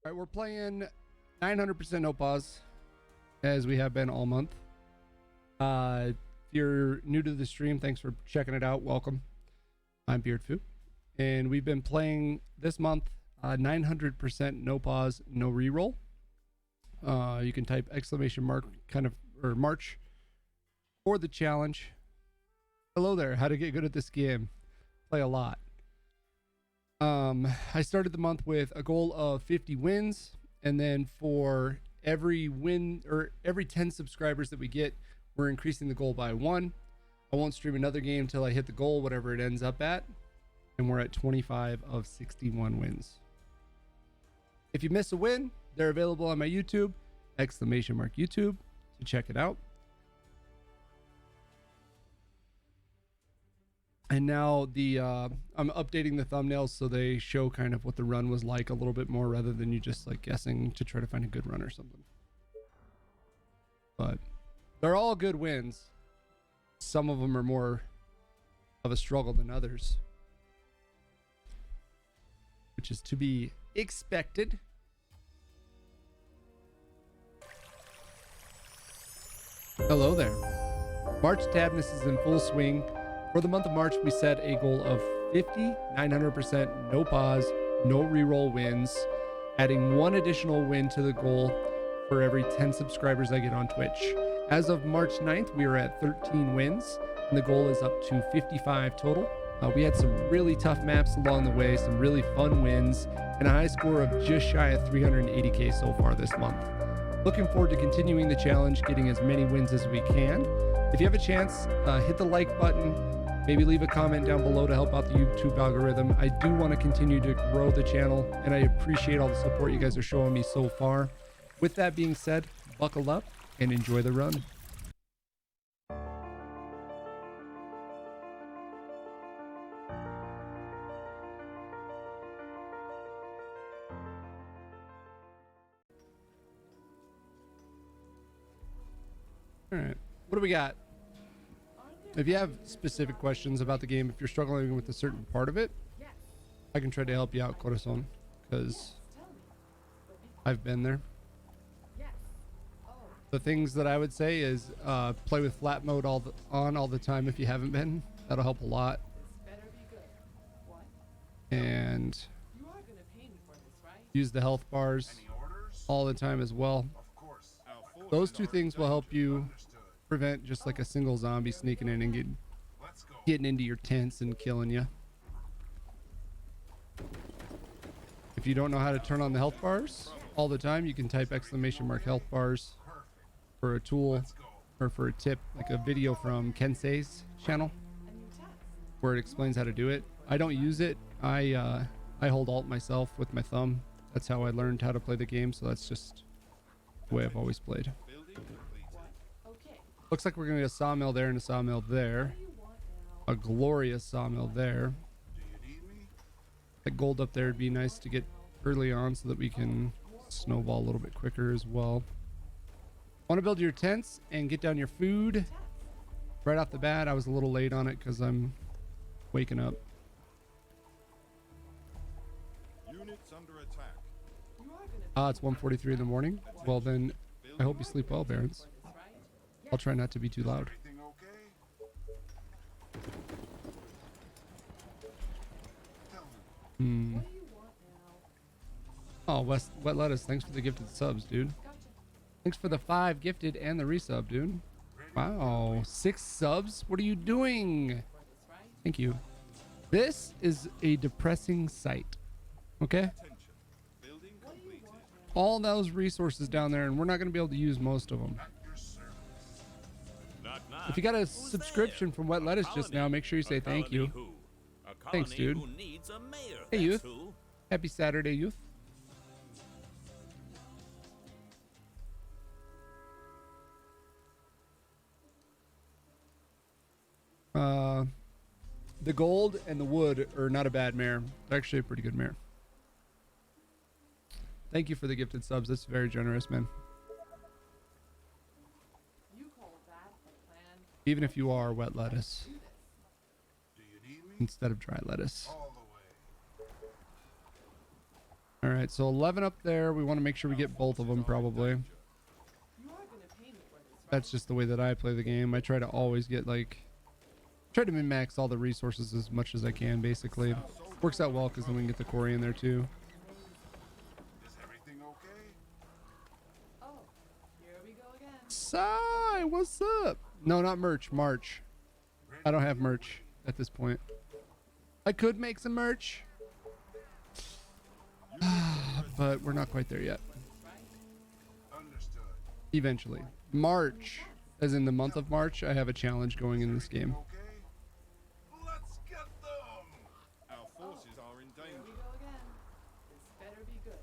All right, we're playing 900% no pause, as we have been all month. If you're new to the stream, thanks for checking it out. Welcome. I'm Beardfu, and we've been playing this month 900% no pause, no reroll. You can type exclamation mark or March for the challenge. Hello there. How to get good at this game? Play a lot. I started the month with a goal of 50 wins, and then for every win or every 10 subscribers that we get, we're increasing the goal by 1. I won't stream another game till I hit the goal, whatever it ends up at, and we're at 25 of 61 wins. If you miss a win, they're available on my YouTube, exclamation mark YouTube, to check it out. And now I'm updating the thumbnails so they show kind of what the run was like a little bit more, rather than you just like guessing to try to find a good run or something. But they're all good wins. Some of them are more of a struggle than others, which is to be expected. Hello there. March Tabness is in full swing. For the month of March, we set a goal of 50, 900%, no pause, no reroll wins, adding 1 additional win to the goal for every 10 subscribers I get on Twitch. As of March 9th, we are at 13 wins, and the goal is up to 55 total. We had some really tough maps along the way, some really fun wins, and a high score of just shy of 380k so far this month. Looking forward to continuing the challenge, getting as many wins as we can. If you have a chance, hit the like button. Maybe leave a comment down below to help out the YouTube algorithm. I do want to continue to grow the channel, and I appreciate all the support you guys are showing me so far. With that being said, buckle up and enjoy the run. All right, what do we got? If you have specific questions about the game, if you're struggling with a certain part of it, I can try to help you out, Corazon, because I've been there. The things that I would say is play with flat mode all the time if you haven't been. That'll help a lot. And use the health bars all the time as well. Those 2 things will help you prevent just like a single zombie sneaking in and getting into your tents and killing you. If you don't know how to turn on the health bars all the time, you can type exclamation mark health bars for a tool or for a tip, like a video from Kensei's channel where it explains how to do it. I don't use it. I hold alt myself with my thumb. That's how I learned how to play the game, so that's just the way I've always played. Looks like we're gonna get a sawmill there and a sawmill there. A glorious sawmill there. That gold up there would be nice to get early on so that we can snowball a little bit quicker as well. Want to build your tents and get down your food right off the bat. I was a little late on it because I'm waking up. Units under attack. It's 1:43 in the morning. Well then, I hope you sleep well, Barons. I'll try not to be too loud. Everything okay? Oh, Wet Lettuce, thanks for the gifted subs, dude. Thanks for the 5 gifted and the resub, dude. Wow, 6 subs? What are you doing? Thank you. This is a depressing sight. Okay? Building completed. All those resources down there, and we're not going to be able to use most of them. Knock, knock. If you got a subscription from Wet Lettuce just now, make sure you say thank you. Thanks, dude. Hey, youth. Happy Saturday, youth. The gold and the wood are not a bad mare. They're actually a pretty good mare. Thank you for the gifted subs. That's very generous, man. Even if you are wet lettuce Do you need me? instead of dry lettuce. All the way. All right, so 11 up there. We want to make sure we get both of them probably. You are gonna pay me for this, right? That's just the way that I play the game. I try to always get like, try to min-max all the resources as much as I can basically. Works out well because then we can get the quarry in there too. Is everything okay? Oh, here we go again. Sai, what's up? No, not merch, March. I don't have merch at this point. I could make some merch, but we're not quite there yet. Understood. Eventually. March, as in the month of March, I have a challenge going in this game. Okay. Let's get them. Our forces are in Here we danger. go again. This better be good.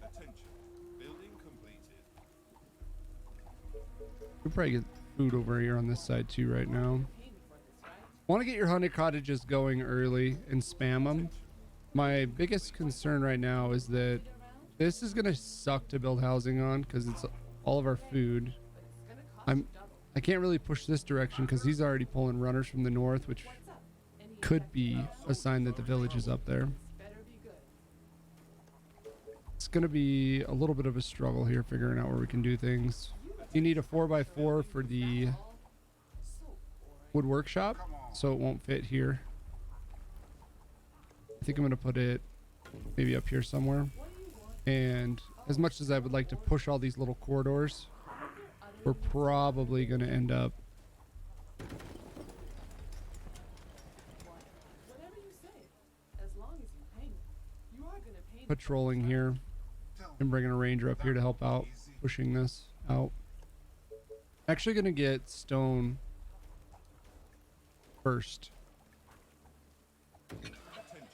Attention. Building completed. We'll probably get food over here on this side too right now. Pay me for this, right? Want to get your 100 cottages going early and spam them. My biggest concern right now is that this is going to suck to build housing on because it's all of our food. But it's gonna cost you double. I can't really push this direction because he's already pulling runners from the north, which What's up? Any could be a sign that the village is up there. This better be good. It's going to be a little bit of a struggle here figuring out where we can do things. You need a 4x4 for the So boring. wood workshop, so it won't fit here. I think I'm going to put it maybe up here somewhere. What do you want? And as much as I would like to push all these little corridors, we're probably going to end up Whatever you say. As long as you pay me. You are gonna pay me. patrolling here and bringing a ranger up here to help out pushing this out. Actually going to get stone first.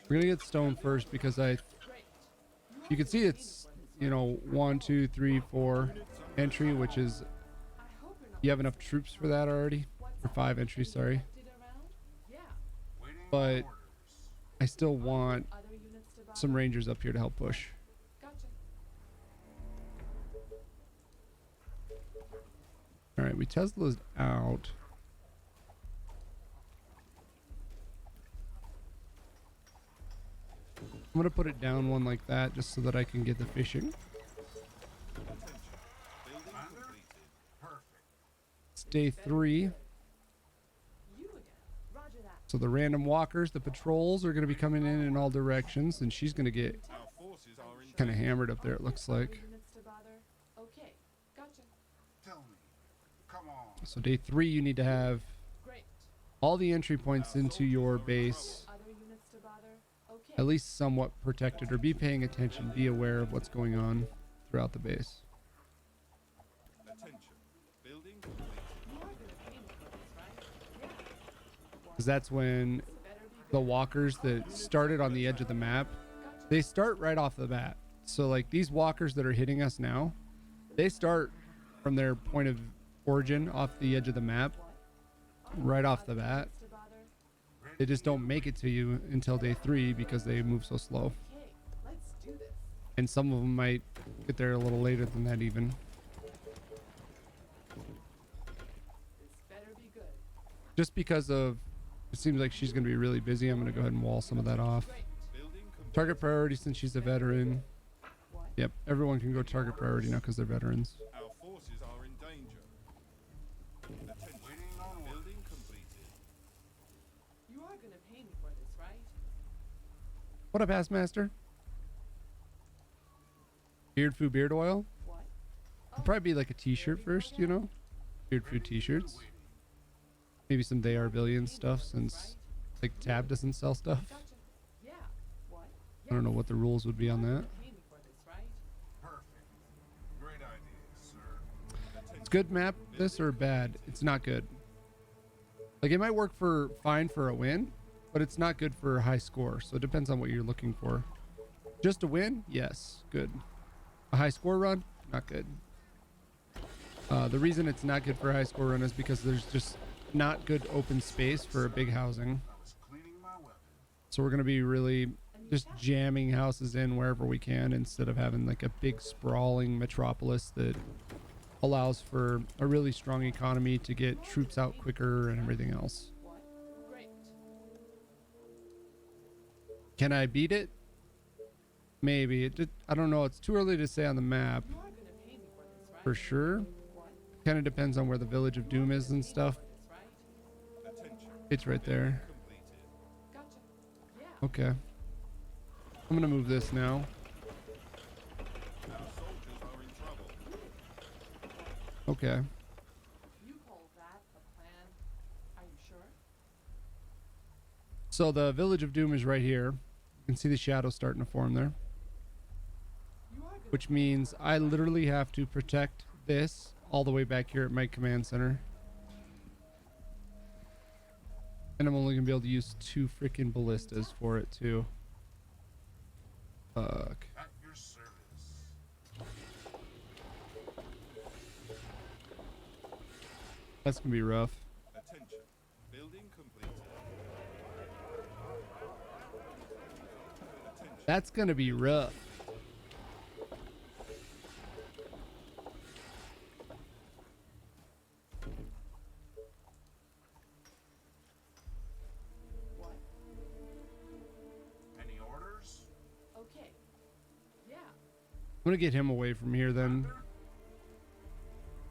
We're going to get stone first because you can see it's, you know, 1, 2, 3, 4 entry, which is, I hope you're not you have enough troops for that already, or 5 entries, sorry. did around. Yeah. But I still want Other units to buy. some rangers up here to help push. Gotcha. All right, we Tesla's out. I'm gonna put it down one like that just so that I can get the fishing. Attention. Building completed. Perfect. It's day 3, You again. Roger that. so the random walkers, the patrols are gonna be coming in all directions, and she's gonna get Our forces are in kind of danger. hammered up there. It looks like. Other units to bother. Okay. Gotcha. Tell me. Come on. So day 3, you need to have Great. all the entry points into your base Other units to bother. Okay. at least somewhat protected, or be paying attention, be aware of what's going on throughout the base. Attention. Building completed. You are gonna pay me for this, right? Yeah. Because that's when This better be the good. walkers that started on the edge of the map, they start right off the bat. So like these walkers that are hitting us now, they start from their point of origin off the edge of the map right off the bat. To bother. They just don't make it to you until day 3 because they move so slow. Okay. Let's do this. And some of them might get there a little later than that even. This better be good. Just because of, it seems like she's going to be really busy, I'm going to go ahead and wall some of that off. Great. Building complete. Target priority since she's a veteran. What? Yep, everyone can go target priority now because they're veterans. Our forces are in danger. Attention. Waiting on orders. Building completed. You are gonna pay me for this, right? What up, Ass Master? Beard Foo beard oil? What? It'd probably be like a t-shirt first, you know? Beard Foo t-shirts. Maybe some They Are Billions stuff since like Tab doesn't sell stuff. Gotcha. Yeah. What? I don't know what the rules would be on that. Pay me for this, right? Perfect. Great idea, sir. It's good map, this, or bad? It's not good. Like it might work for fine for a win, but it's not good for a high score. So it depends on what you're looking for. Just a win? Yes, good. A high score run? Not good. The reason it's not good for a high score run is because there's just not good open space for a big housing. I was cleaning my weapon. So we're going to be really just jamming houses in wherever we can instead of having like a big sprawling metropolis that allows for a really strong economy to get troops out quicker and everything else. What? Great. Can I beat it? Maybe. I don't know. It's too early to say on the map You are gonna pay me for this, right? for sure. What? Kind of depends on where the Village of Doom is and stuff. For this, right? Attention. It's right there. Completed. Gotcha. Yeah. Okay. I'm gonna move this now. Our soldiers are in trouble. Okay. You call that a plan? Are you sure? So the Village of Doom is right here. You can see the shadow starting to form there, You are gonna which means I literally have to protect this all the way back here at my command center. And I'm only gonna be able to use 2 freaking ballistas for it too. Fuck. At your service. That's gonna be rough. Attention. Building completed. Attention. That's gonna be rough. what? Any orders? Okay. Yeah. I'm gonna get him away from here then.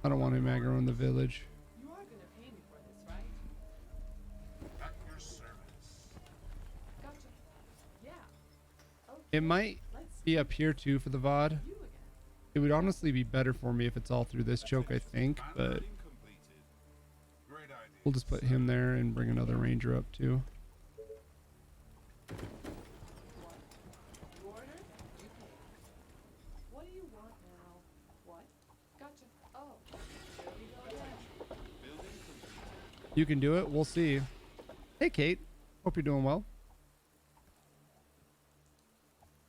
I don't want him aggroing the village. You are gonna pay me for this, right? At your service. Gotcha. Yeah. Okay. It might Let's be up here too for the VOD. you again. It would honestly be better for me if it's all through this choke, I think, but Building completed. Great idea. we'll just put him there and bring another ranger up too. What? You ordered? You paid. What do you want now? What? Gotcha. Oh. Here we go again. Building completed. You can do it. We'll see. Hey, Kate. Hope you're doing well.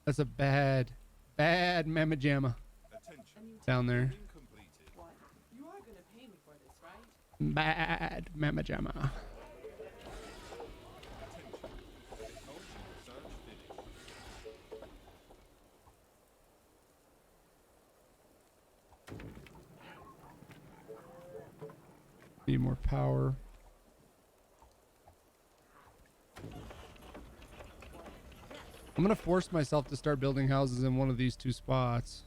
That's a bad mamma jamma Attention. And you down there. Building completed. what? You are gonna pay me for this, right? Bad mamma jamma. Attention. Technology research finished. Need more power. I'm gonna force myself to start building houses in one of these 2 spots.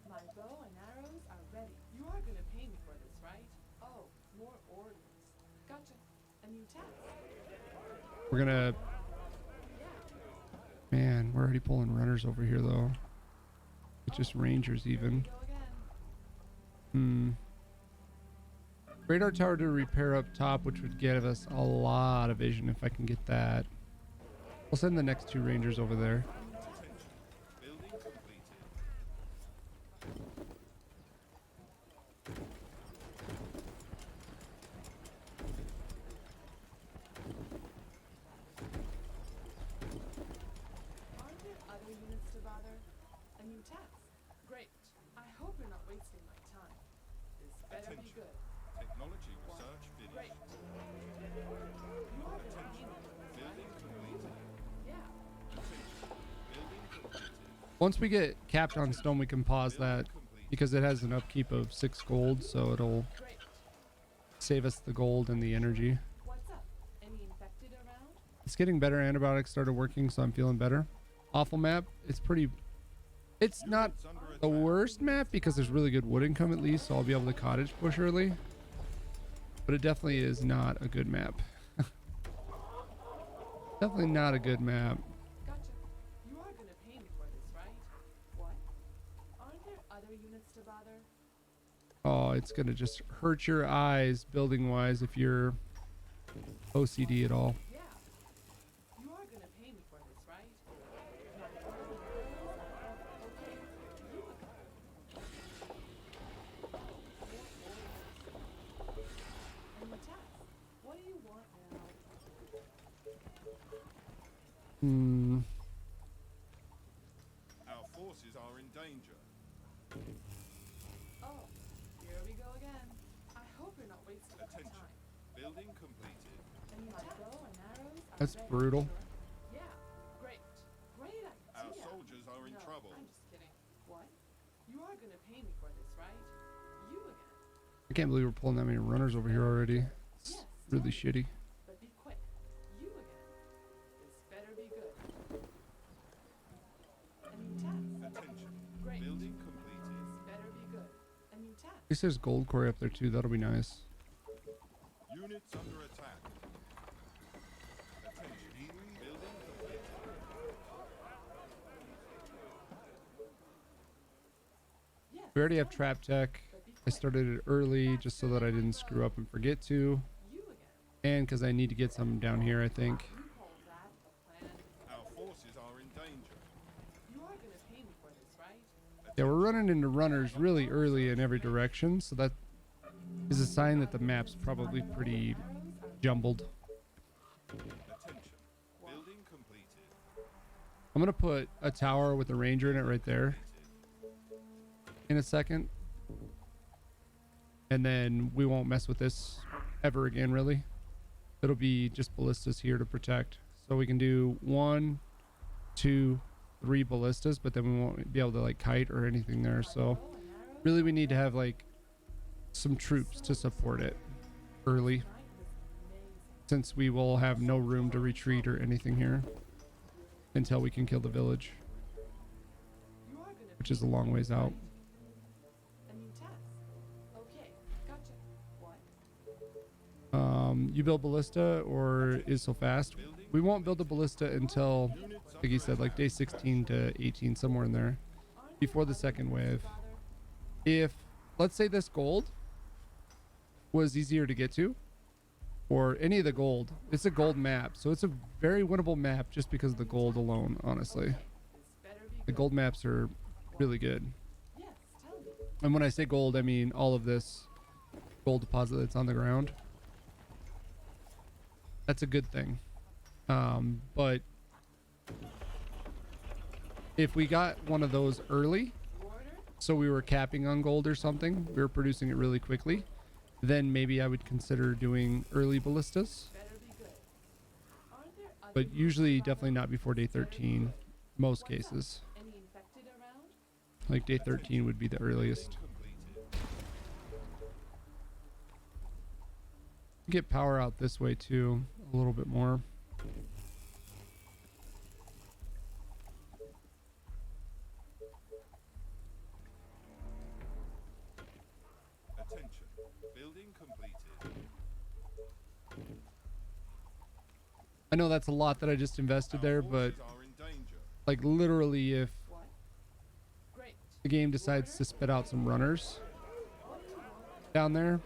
My bow and arrows are ready. You are gonna pay me for this, right? Oh, more orders. Gotcha. A new task. We're gonna... Man, we're already pulling runners over here though. It's just rangers even. Go again. Radar tower to repair up top, which would give us a lot of vision if I can get that. I'll send the next 2 rangers over there. Attention. Building completed. Aren't there other units to bother? A new task. Great. I hope you're not wasting my time. This better be Attention. good. Technology research Great. finished. You are gonna pay me for this, right? Building completed. Yeah. Attention. Building completed. Once we get capped on stone, we can pause that Building completed. because it has an upkeep of 6 gold, so it'll Great. save us the gold and the energy. What's up? Any infected around? It's getting better. Antibiotics started working, so I'm feeling better. Awful map. It's pretty... It's not It's under the attack. worst map because there's really good wood income at least, so I'll be able to cottage push early. But it definitely is not a good map. Definitely not a good map. Gotcha. You are gonna pay me for this, right? What? Aren't there other units to bother? Oh, it's gonna just hurt your eyes building wise if you're OCD at all. Yeah. You are gonna pay me for this, right? My bow and arrows are okay. You again. And the task. What do you want now? Our forces are in danger. Oh, here we go again. I hope you're not wasting my Attention. time. Building completed. And my bow and arrows are That's ready. brutal. Yeah, great. Great idea. Our soldiers are in No, trouble. I'm just kidding. What? You are gonna pay me for this, right? You again. I can't believe we're pulling that many runners over here already. It's Yes, really tell me. shitty. But be quick. You again. This better be good. least there's gold quarry up there too. That'll be nice. Units under attack. Attention. Building completed. Yes. We already have trap tech. I started it early just so that I didn't screw up and forget to. You again. And because I need to get some down here, I think. You call that a plan? Our forces are in danger. You are gonna pay me for this, right? Yeah, we're running into runners really early in every direction, so that is a sign that the map's probably pretty jumbled. Attention. Building completed. I'm gonna put a tower with a ranger in it right there in a second. And then we won't mess with this ever again, really. It'll be just ballistas here to protect. So we can do 1, 2, 3 ballistas, but then we won't be able to like kite or anything there. So really we need to have like some troops to support it early, since we will have no room to retreat or anything here until we can kill the village, You are gonna which is a long ways out. a new task. Okay, gotcha. What? You build ballista or is so fast? We won't build a ballista until, like he said, like day 16 to 18, somewhere in there, before the second wave. If, let's say this gold was easier to get to, or any of the gold, it's a gold map, so it's a very winnable map just because of the gold alone, honestly. This better be The good. gold maps are really good. Yes, tell me. And when I say gold, I mean all of this gold deposit that's on the ground. That's a good thing. But if we got one of those early, Order? so we were capping on gold or something, we were producing it really quickly, then maybe I would consider doing early ballistas. Better be good. Aren't there other But usually definitely not before day 13, most cases. any infected around? Like day 13 would be the earliest. Get power out this way too, a little bit more. Attention. Building completed. I know that's a lot that I just invested there, Our but forces are in danger. like literally if What? Great. the game decides to spit out some runners down there,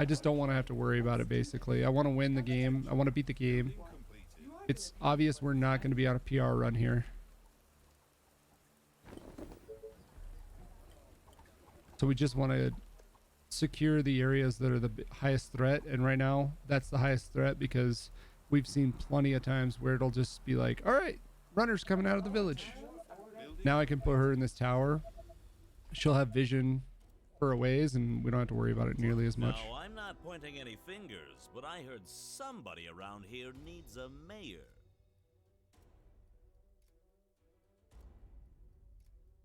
I just don't want to have to worry about it. Basically, I want to win the game. I want to beat the game. It's obvious we're not going to be on a PR run here, so we just want to secure the areas that are the highest threat. And right now that's the highest threat, because we've seen plenty of times where it'll just be like, all right, runners coming out of the village. Now I can put her in this tower. She'll have vision for a ways, and we don't have to worry about it nearly as much. No, I'm not pointing any fingers, but I heard somebody around here needs a mayor.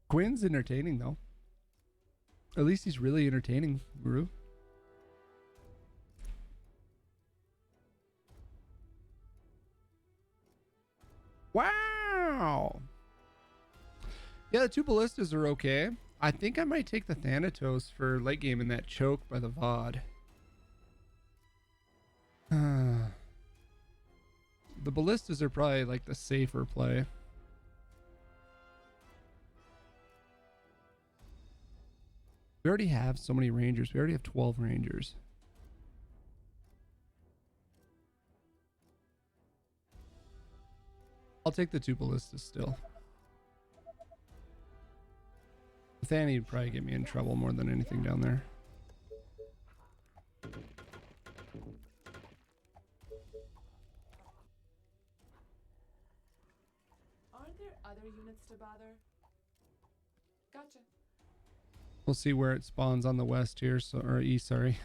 Quinn's entertaining though. At least he's really entertaining, Guru. Wow. Yeah, the 2 ballistas are okay. I think I might take the Thanatos for late game in that choke by the VOD. The ballistas are probably like the safer play. We already have so many rangers. We already have 12 rangers. I'll take the 2 ballistas still. Thany would probably get me in trouble more than anything down there. Aren't there other units to bother? Gotcha. We'll see where it spawns on the west here, so, or east, sorry.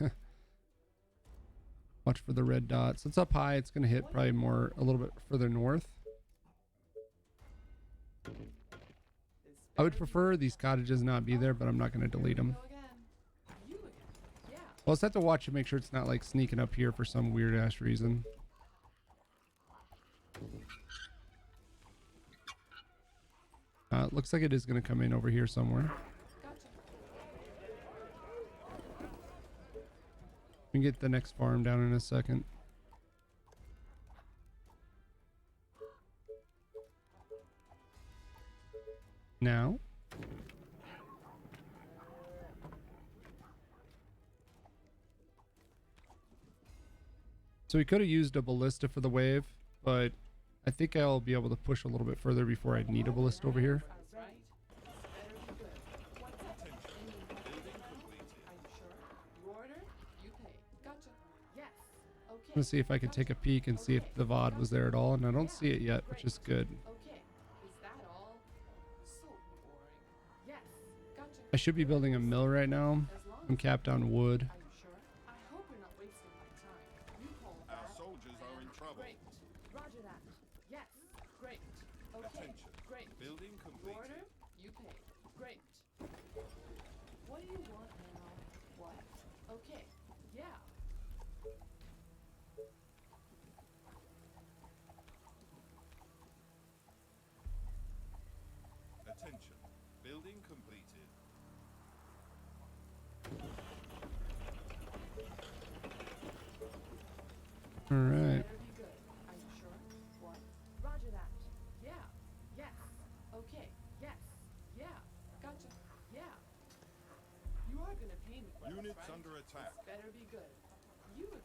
Watch for the red dots. It's up high. It's going to hit probably more a little bit further north. This I would better be prefer these cottages not be there, but I'm not going to delete them. Go again. You again. Yeah. We'll just have to watch to make sure it's not like sneaking up here for some weird ass reason. It looks like it is going to come in over here somewhere. Gotcha. can get the next farm down in a second. Now. So we could have used a ballista for the wave, but I think I'll be able to push a little bit further before I need a ballista over here. I'm gonna see if I can take a peek and see if the VOD was there at all, and I don't see it yet, which is good. I should be building a mill right now. I'm capped on wood. Our soldiers are in trouble. Roger that. Yes. Great. Okay. Attention. Great. Building completed. Order. You pay. Great. What do you want now? What? Okay. Yeah. Attention. Building completed. All right. Better be good. Are you sure? What? Roger that. Yeah. Yes. Okay. Yes. Yeah. Gotcha. Yeah. You are gonna pay me for this, Units right? under attack. This better be good. You again.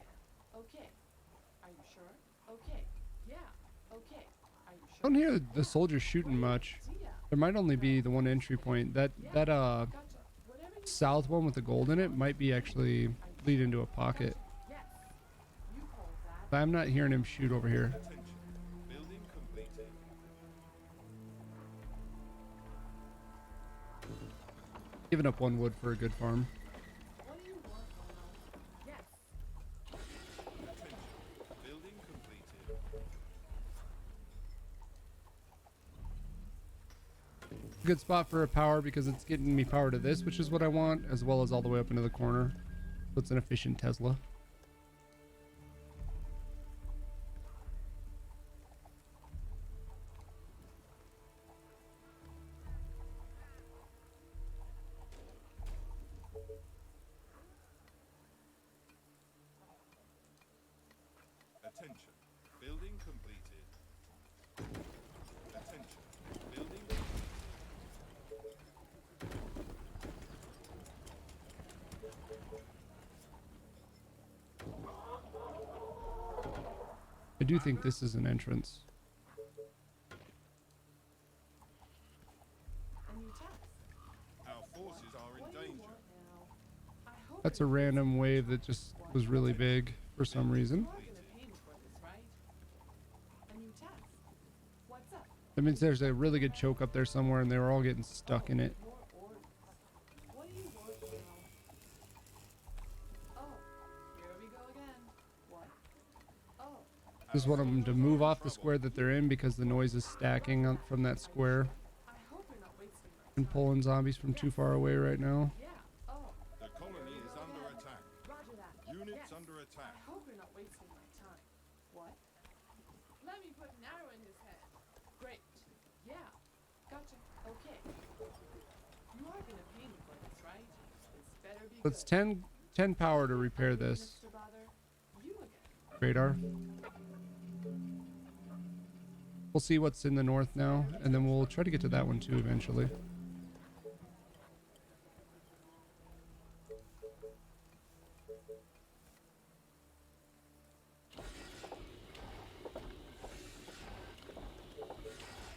Okay. Are you sure? Okay. Yeah. Okay. Are you I sure? don't hear the soldiers shooting much. Yeah. There might only be the one entry point. That Gotcha. Whatever you south one with the gold in it might be actually lead into a pocket. Yes. You hold that. But I'm not hearing him shoot over here. Attention. Building completed. Giving up one wood for a good farm. What do you want now? Yes. Attention. Building completed. Good spot for a power because it's getting me power to this, which is what I want, as well as all the way up into the corner. So it's an efficient Tesla. Attention. Building completed. Attention. Building completed. I do think this is an entrance. A new task. Our forces are in What do you danger. want now? I hope That's a random wave that just was really big for some reason. you are gonna pay me for this, right? A new task. What's up? That means there's a really good choke up there somewhere and they were all getting stuck in it. More orders. What do you want now? Oh, here we go again. What? Oh, Just want them to move off the square that they're in because the noise is stacking up from that square I hope you're not wasting my and pulling zombies from too far away right now. Yeah. Oh, The colony is under attack. roger that. Units Yes. under I attack. hope you're not wasting my time. What? Let me put an arrow in his head. Great. Yeah. Gotcha. Okay. You are gonna pay me for this, right? This better be That's good. 10 power to repair this Mr. Bother, you again. radar. We'll see what's in the north now, and then we'll try to get to that one too eventually.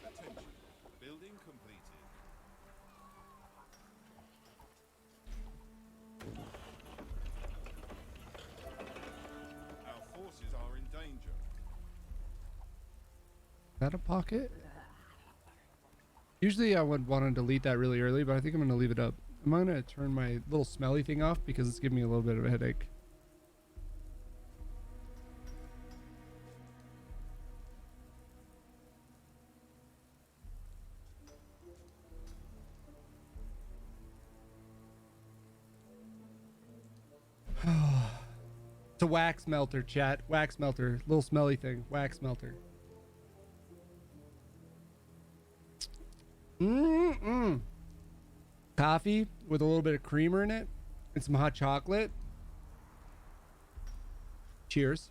Attention. Building completed. Our forces are in danger. Is that a pocket? Usually I would want to delete that really early, but I think I'm going to leave it up. I'm going to turn my little smelly thing off because it's giving me a little bit of a headache. It's a wax melter, chat. Wax melter. Little smelly thing. Wax melter. Mm-mm. Coffee with a little bit of creamer in it and some hot chocolate. Cheers.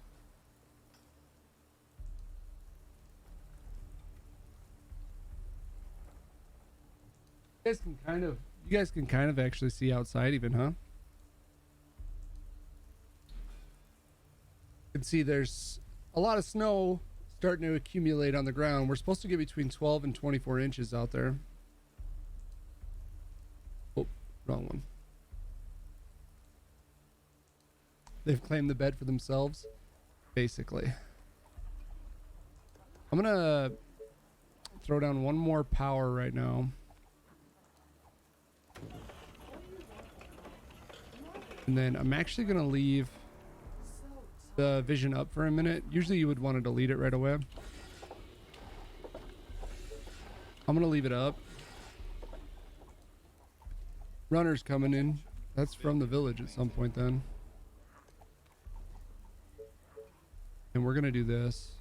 You guys can kind of actually see outside even, huh? You can see there's a lot of snow starting to accumulate on the ground. We're supposed to get between 12 and 24 inches out there. Oh, wrong one. They've claimed the bed for themselves, basically. I'm gonna throw down one more power right now. And then I'm actually going to leave the vision up for a minute. Usually you would want to delete it right away. I'm going to leave it up. Runners coming in. That's from the village at some point then. And we're going to do this.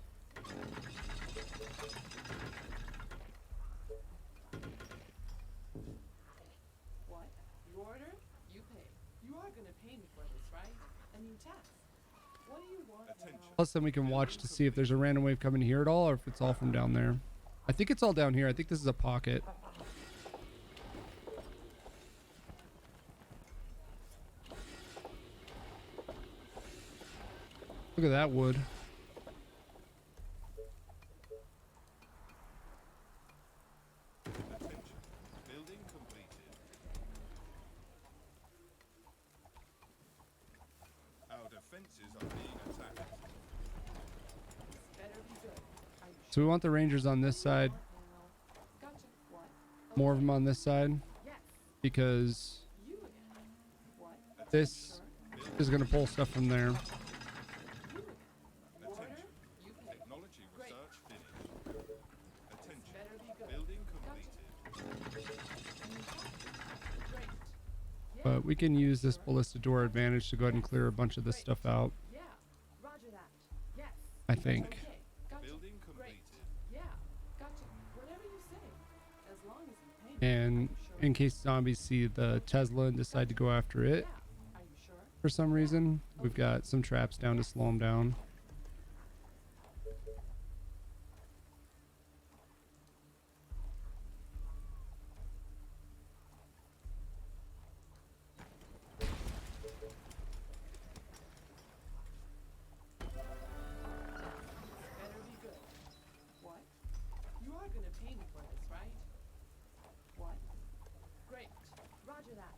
What? You order, you pay. You are gonna pay me for this, right? A new tax. What do you want? Plus then we can watch to see if there's a random wave coming here at all or if it's all from down there. I think it's all down here. I think this is a pocket. Look at that wood. Attention. Building completed. Our defenses are being attacked. Better be good. Are you So we want the rangers on this side, sure? Gotcha. What? more of them on this side, Yes. because You again. What? this is going to pull stuff from there. You again. Order, Attention. you pay. Technology Great. research finished. Attention. Better be good. Building Gotcha. completed. A new tax. Great. Yeah. But we can use this ballista to our advantage to go ahead and clear a bunch of this stuff out, Yeah. Roger that. Yes. I think. Okay. Gotcha. Building Great. completed. Yeah. Gotcha. Whatever you say. As long as you pay me. And Are you sure? in case zombies see the Tesla and decide to go after it Yeah. Are you sure? for some reason, we've got some traps down to slow them down. Better be good. What? You are gonna pay me for this, right? What? Great. Roger that.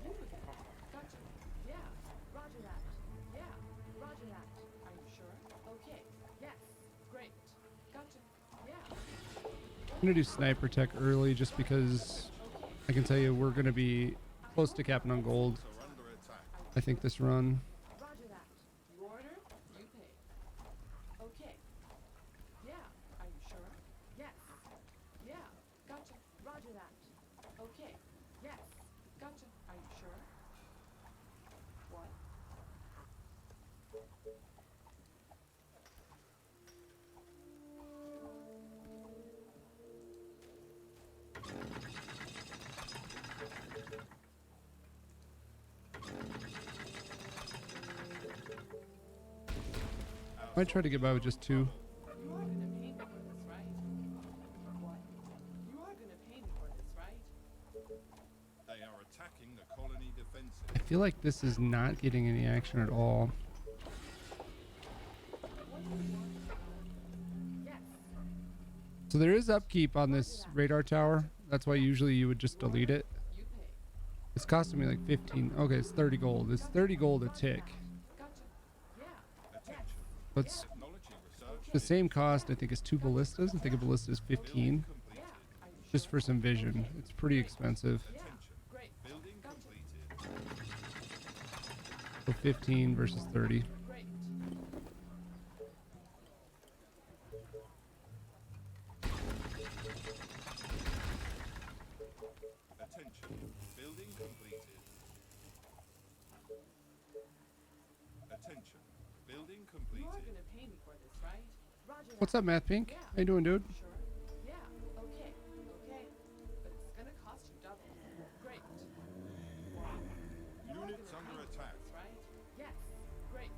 You again. Gotcha. Yeah. Roger that. Yeah. Roger that. Are you sure? Okay. Yes. Great. Gotcha. Yeah. I'm going to do sniper tech early just because I can tell you we're going to be close to capping on gold, Are under attack. I think, this run. Roger that. You order, you pay. Okay. Yeah. Are you sure? Yes. Yeah. Gotcha. Roger that. Okay. Yes. Gotcha. Are you sure? What? Might try to get by with just two. You are gonna pay me for this, right? What? You are gonna pay me for this, right? They are attacking the colony defenses. I feel like this is not getting any action at all. What do you want? Yes. So there is upkeep on this radar tower. That's why usually you would just delete it. You pay. It's costing me like 15. Okay, it's 30 gold. It's 30 gold a tick. Gotcha. Yeah. Attention. But it's Technology research the same cost, I think, as 2 ballistas. I think a ballista is 15 completed. Are you just for some vision. It's pretty expensive. Yeah. Attention. Great. Building Gotcha. completed. So 15 versus 30. Great. Attention. Building completed. Attention. Building You are completed. gonna pay me for this, right? Roger What's that. up, Math Pink? Yeah. How you doing, dude? Sure. Yeah. Okay. Okay. But it's gonna cost you double. Great. You are Units gonna under pay me for attack. this, right? Yes. Great.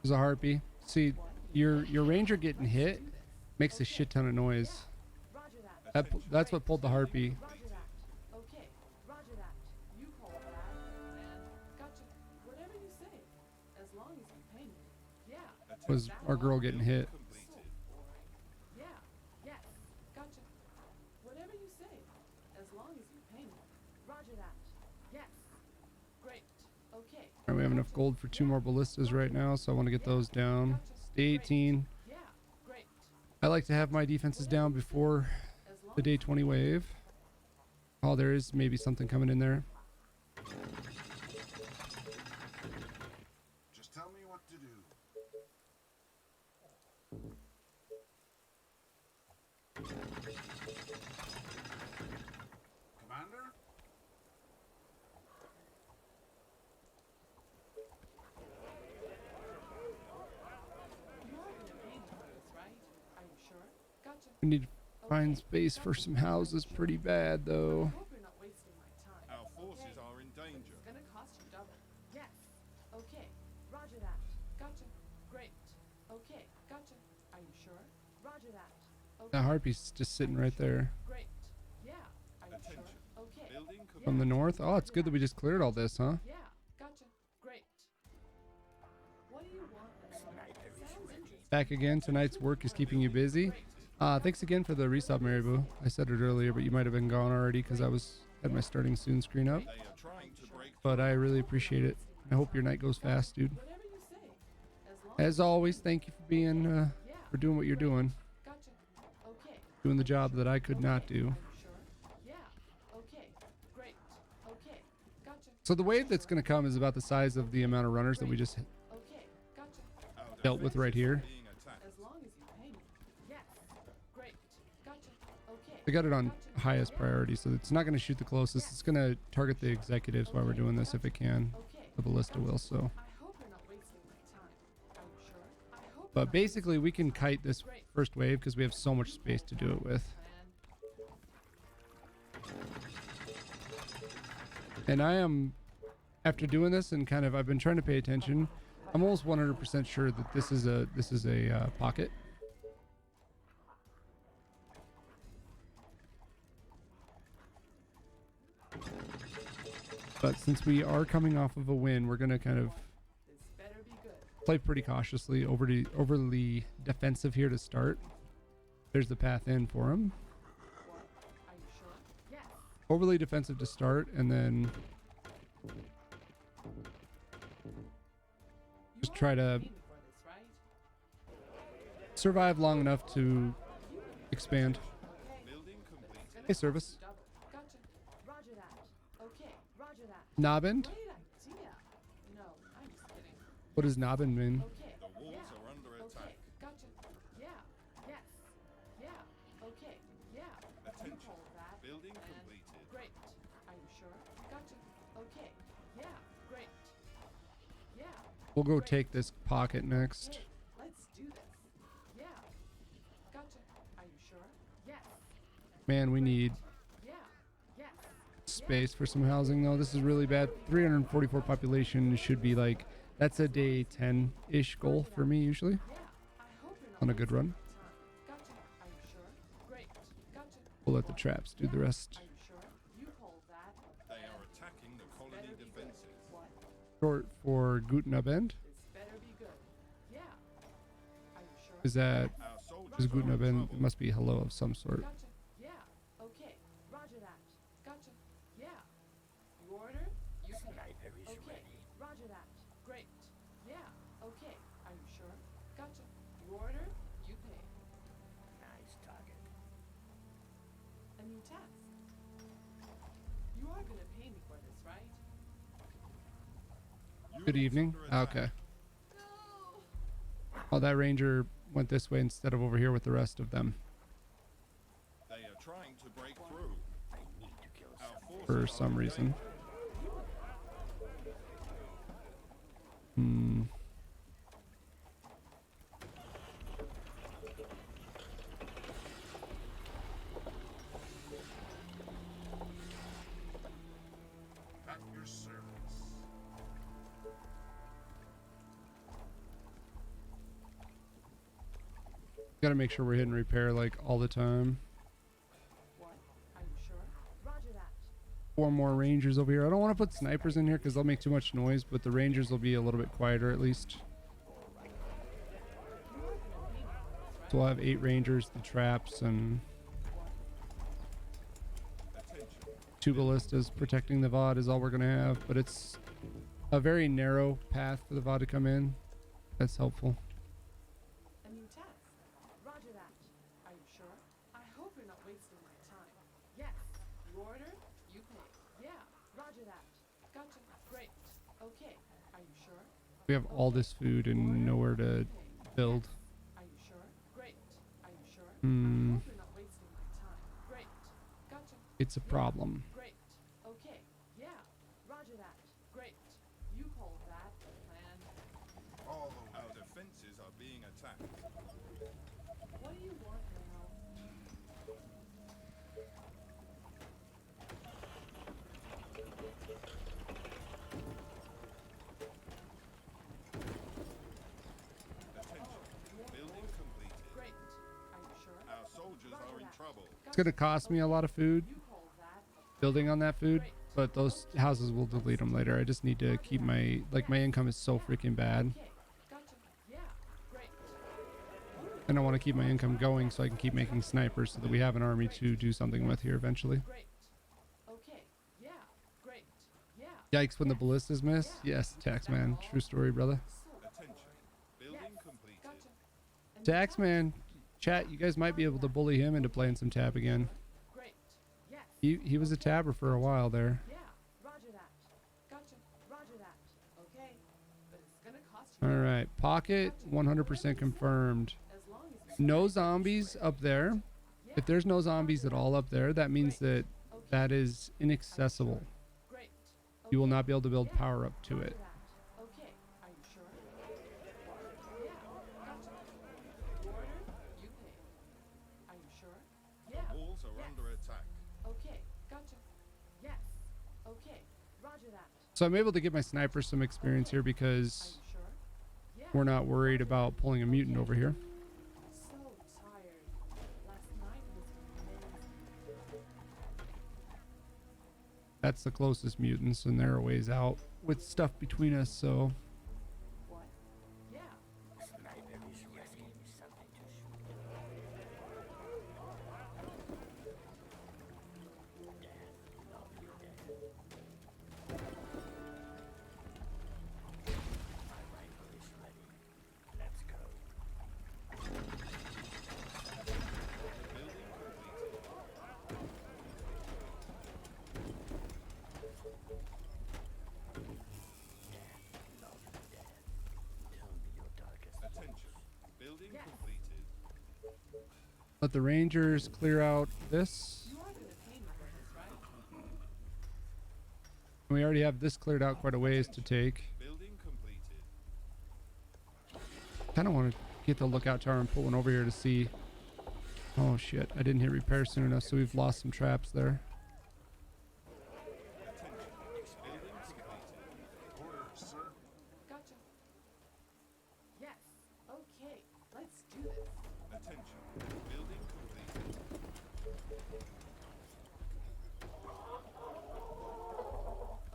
There's a harpy. See, your ranger getting hit makes a shit ton of noise. Roger that. That's what pulled the harpy. Roger that. Okay. Roger that. You call that. And gotcha. Whatever you say. As long as you pay me. Yeah. Was our girl getting hit? So boring. Yeah. Yes. Gotcha. Whatever you say. As long as you pay me. Roger that. Yes. Great. Okay. All right, we have enough gold for 2 more ballistas right now, so I want to get those down. Day 18. Yeah. Great. I like to have my defenses down before As long the day 20 wave. Oh, there is maybe something coming in there. Just tell me what to do. Commander? you are gonna pay me for this, right? Are you sure? Gotcha. We need to find space for some houses pretty bad, though. I hope you're not wasting my time. Our forces are in danger. It's gonna cost you double. Yes. Okay. Roger that. Gotcha. Great. Okay. Gotcha. Are you sure? Roger that. Okay. That harpy's just sitting right there. Great. Yeah. Are you Attention. sure? Okay. Building complete. From the north? Oh, it's good that we just cleared all this, huh? Yeah. Gotcha. Great. What do you want? Sounds interesting. Back again. Tonight's work is keeping you busy. Thanks again for the resub, Maribou. I said it earlier, but you might have been gone already because I had my starting soon screen up. They are trying to break But I really appreciate it. I hope your night goes fast, dude. Whatever you say. As long As always, thank you for being, yeah. for doing what you're doing. Gotcha. Okay. Doing the job that I could not do. Are you sure? Yeah. Okay. Great. Okay. Gotcha. So the wave that's going to come is about the size of the amount of runners that we just Okay. Gotcha. our dealt with right here. being attacked. As long as you pay me. Yes. Great. Gotcha. Okay. I got it on highest priority, so it's not going to shoot the closest. It's going to target the executives while we're doing this if it can. Okay. The ballista will, so. I hope you're not wasting my time. Are you sure? I hope you're But not basically, we can kite this first wave because we have so much space to do it with. plan. And I am, after doing this and kind of, I've been trying to pay attention. I'm almost 100% sure that this is a pocket. But since we are coming off of a win, we're gonna kind of This better be good. play pretty cautiously, overly defensive here to start. There's the path in for him. What? Are you sure? Yes. Overly defensive to start, and then just You try are to paying me for this, right? survive long enough to expand. Okay. Building complete. It's gonna Hey, cost service. you double. Gotcha. Roger that. Okay. Roger that. Nobbin? Great idea. No, I'm just kidding. What does Nobbin mean? Okay. The walls Yeah. are under Okay. attack. Gotcha. Yeah. Yes. Yeah. Okay. Yeah. You Attention. hold that. Building and completed. Great. Are you sure? Gotcha. Okay. Yeah. Great. Yeah. We'll go take this pocket next. Hey, let's do this. Yeah. Gotcha. Are you sure? Yes. Man, we need Yeah. Yes. space for some housing though. This is really bad. 344 population should be like, that's a day 10-ish goal for me usually Yeah. I hope you're not on a good run. wasting my time. Gotcha. Are you sure? Great. Gotcha. We'll let the traps do the rest. Are you sure? You hold that. They are attacking the colony Better be good. defenses. What? Short for Guten Abend. This better be good. Yeah. Are you sure? Is that, Our soldiers is are Guten in Abend? trouble. It must be hello of some sort. Gotcha. Yeah. Okay. Roger that. Gotcha. Yeah. You order? You pay. Okay. Roger that. Great. Yeah. Okay. Are you sure? Gotcha. You order? You pay. Nice target. A new task. You are gonna pay me for this, right? Good Units evening. under attack. Okay. No. Oh, that ranger went this way instead of over here with the rest of them They are trying to break through. I need to kill Our something. forces for are some in reason. danger. Hmm. At your service. Gotta make sure we're hitting repair like all the time. What? Are you sure? Roger that. 4 more rangers over here. I don't want to put snipers in here because they'll make too much noise, but the rangers will be a little bit quieter at least. So we'll have 8 rangers, the traps, and 2 ballistas protecting the VOD is all we're gonna have, but it's a very narrow path for the VOD to come in. That's helpful. A new task. Roger that. Are you sure? I hope you're not wasting my time. Yes. You order, you pay. Yeah. Roger that. Gotcha. Great. Okay. Are you sure? We have all this food and nowhere to build. Are you sure? Great. Are you sure? I Hmm, hope you're not wasting my time. Great. Gotcha. it's a problem. Great. Okay. Yeah. Roger that. Great. You call that a plan? All the way. Our defenses are being attacked. What do you want now? Attention. Building completed. Great. Are you sure? Our soldiers are in trouble. It's gonna cost me a lot of food You call that? building on that food, but those houses will delete them later. I just need to keep my income is so freaking bad, Okay. Gotcha. Yeah. Great. and I want to keep my income going so I can keep making snipers so that we have an army to do something with here eventually. Great. Okay. Yeah. Great. Yeah. Yikes when the ballistas miss. Yes, Taxman. True story, brother. Attention. Building completed. Gotcha. And Taxman, chat, you guys might be able to bully him into playing some tab again. great. Yes. He was a tabber for a while there. Yeah. Roger that. Gotcha. Roger that. Okay. But it's gonna cost you. All right, pocket 100% confirmed. As long as No zombies up there. If there's no zombies at all up there, that means that that is inaccessible. great. You will not be able to build power up to Roger it. that. Okay. Are you sure? Yeah. Gotcha. You order, you pay. Are you sure? Yeah. Walls are under attack. Okay. Gotcha. Yes. Okay. Roger that. So I'm able to give my sniper some experience here Are because you sure? Yeah. we're not worried about pulling a mutant over here. So tired. Last night was amazing. That's the closest mutants, and they're a ways out with stuff between us, so What? Yeah. Sniper is resting something to shoot. Death, lovely death. My rifle is ready. Let's go. Building completed. Death, lovely death. Tell me your darkest Attention. Building completed. let the rangers clear out this. You are gonna pay me for this, right? We already have this cleared out quite a ways to take. Building completed. Kind of want to get the lookout tower and pull one over here to see. Oh shit, I didn't hit repair soon enough, so we've lost some traps there. Attention. Building completed. Order, sir. Gotcha. Yes. Okay. Let's do this. Attention. Building completed.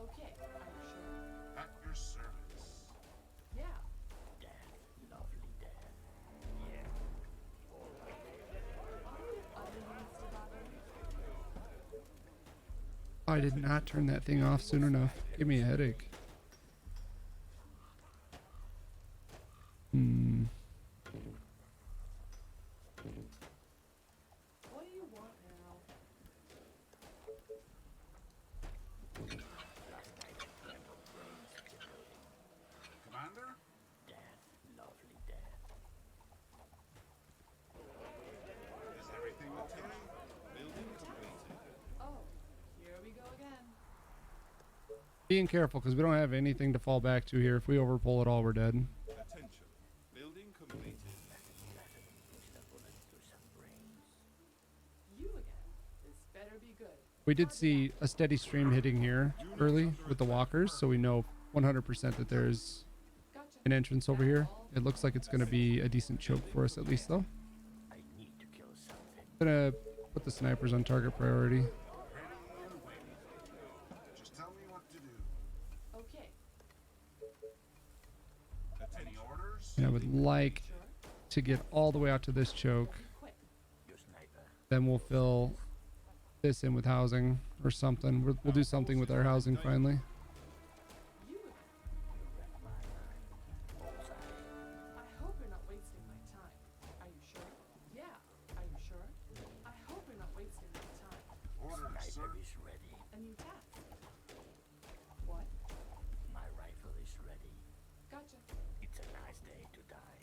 Okay. Are you sure? At your service. Yeah. death, lovely death. Yeah. Are there other units to bother? I did not turn that thing off soon enough. Give me a headache. Hmm. What do you want now? Commander? Death, lovely death. Is everything okay? Building completed. Oh, here we go again. Being careful because we don't have anything to fall back to here. If we overpull at all, we're dead. Attention. Building completed. Push the bullet through some brains. You again. This better be good. We did see a steady stream hitting here early with the walkers, so we know 100% that there's Gotcha. an entrance over here. It looks like it's going to be a decent choke for us at least, though. Gonna put the snipers on target priority. Ready and waiting. Just tell me what to do. Okay. Any orders? And I would like Sure. to get all the way out to this choke. Quick. Your sniper. Then we'll fill this in with housing or something. We'll do something with our housing finally. You. Read my mind. Bullseye. I hope you're not wasting my time. Are you sure? Yeah. Are you sure? I hope you're not wasting my time. Orders, sir. Sniper is ready. A new task. What? My rifle is ready. Gotcha. It's a nice day to die.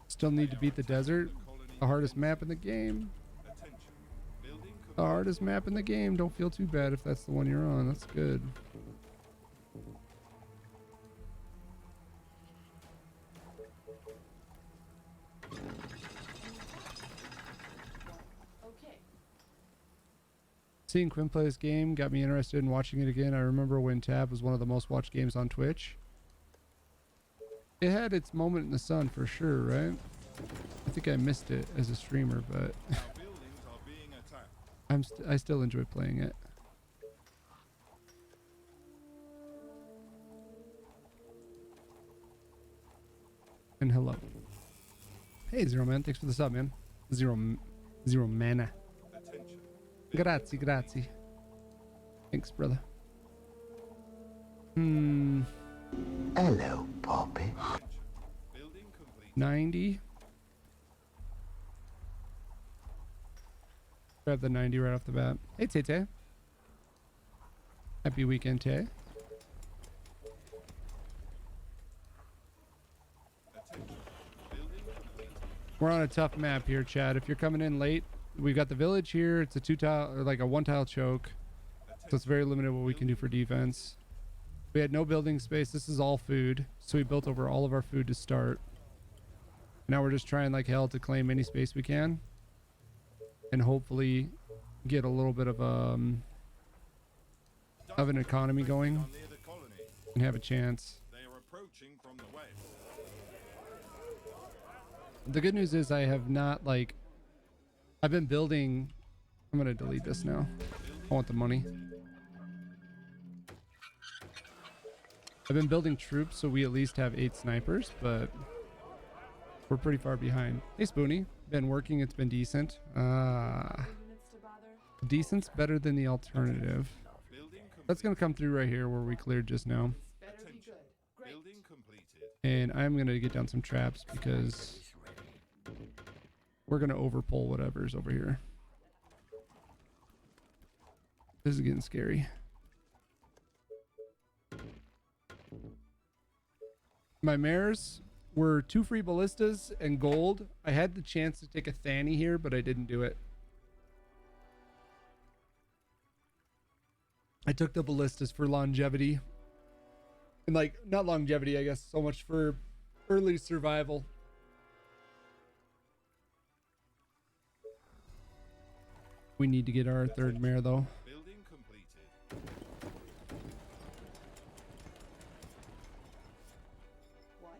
Still need to beat the desert. The hardest map in the game. Attention. Building The hardest map in the game. Don't feel too bad if that's the one you're on. That's good. Okay. Seeing Quinn play this game got me interested in watching it again. I remember when Tab was one of the most watched games on Twitch. It had its moment in the sun for sure, right? I think I missed it as a streamer, but Our buildings are being attacked. I still enjoy playing it. And hello. Hey, Zero Man. Thanks for the sub, man. Zero Mana. Attention. Grazie, grazie. Thanks, brother. Hello, Poppy. Attention. Building complete. 90. Grab the 90 right off the bat. Hey, Tay. Happy weekend, Tay. Attention. Building complete. We're on a tough map here, Chad. If you're coming in late, we've got the village here. It's a like a one tile choke. So it's very limited what we can do for defense. We had no building space. This is all food. So we built over all of our food to start. Now we're just trying like hell to claim any space we can. And hopefully get a little bit of an economy going Are near the colony. and have a chance. They are approaching from the west. The good news is I have not like, I've been building. I'm going to delete this now. I want the money. I've been building troops so we at least have 8 snipers, but we're pretty far behind. Hey Spoonie, been working, it's been decent. Minutes to bother. Decent's better than the alternative. Building complete. That's gonna come through right here where we cleared just now. Better be Attention. good. Great. Building completed. And I'm gonna get down some traps because Is ready. we're gonna overpull whatever's over here. This is getting scary. My mares were 2 free ballistas and gold. I had the chance to take a Thani here, but I didn't do it. I took the ballistas for longevity. And like, not longevity, I guess, so much for early survival. We need to get our 3rd mare though. Building completed. What?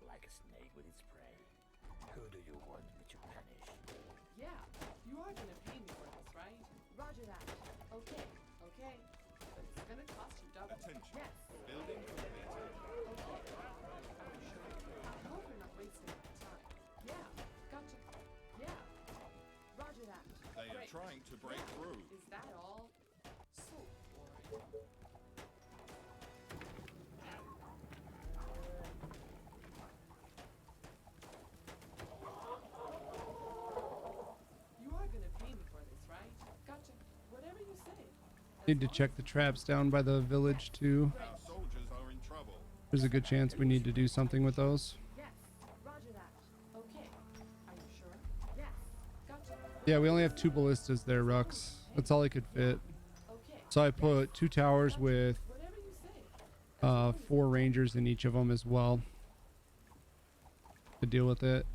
Like a snake with its prey. Who do you want me to punish? Yeah. You are gonna pay me for this, right? Roger that. Okay. Okay. But it's gonna cost you double. Attention. Yes. Building completed. Okay. Are you sure? I hope you're not wasting my time. Yeah. Gotcha. Yeah. Roger that. They are Great. trying to break through. Is that all? So boring. You are gonna pay me for this, right? Gotcha. Whatever you say. Need to check the traps down by the village too. Our soldiers are in trouble. There's a good chance we need to do something with those. Yes. Roger that. Okay. Are you sure? Yes. Gotcha. Yeah, we only have 2 ballistas there, Rux. That's all I could fit. Okay. So I put 2 towers with Whatever you say. 4 rangers in each of them as well to deal with it.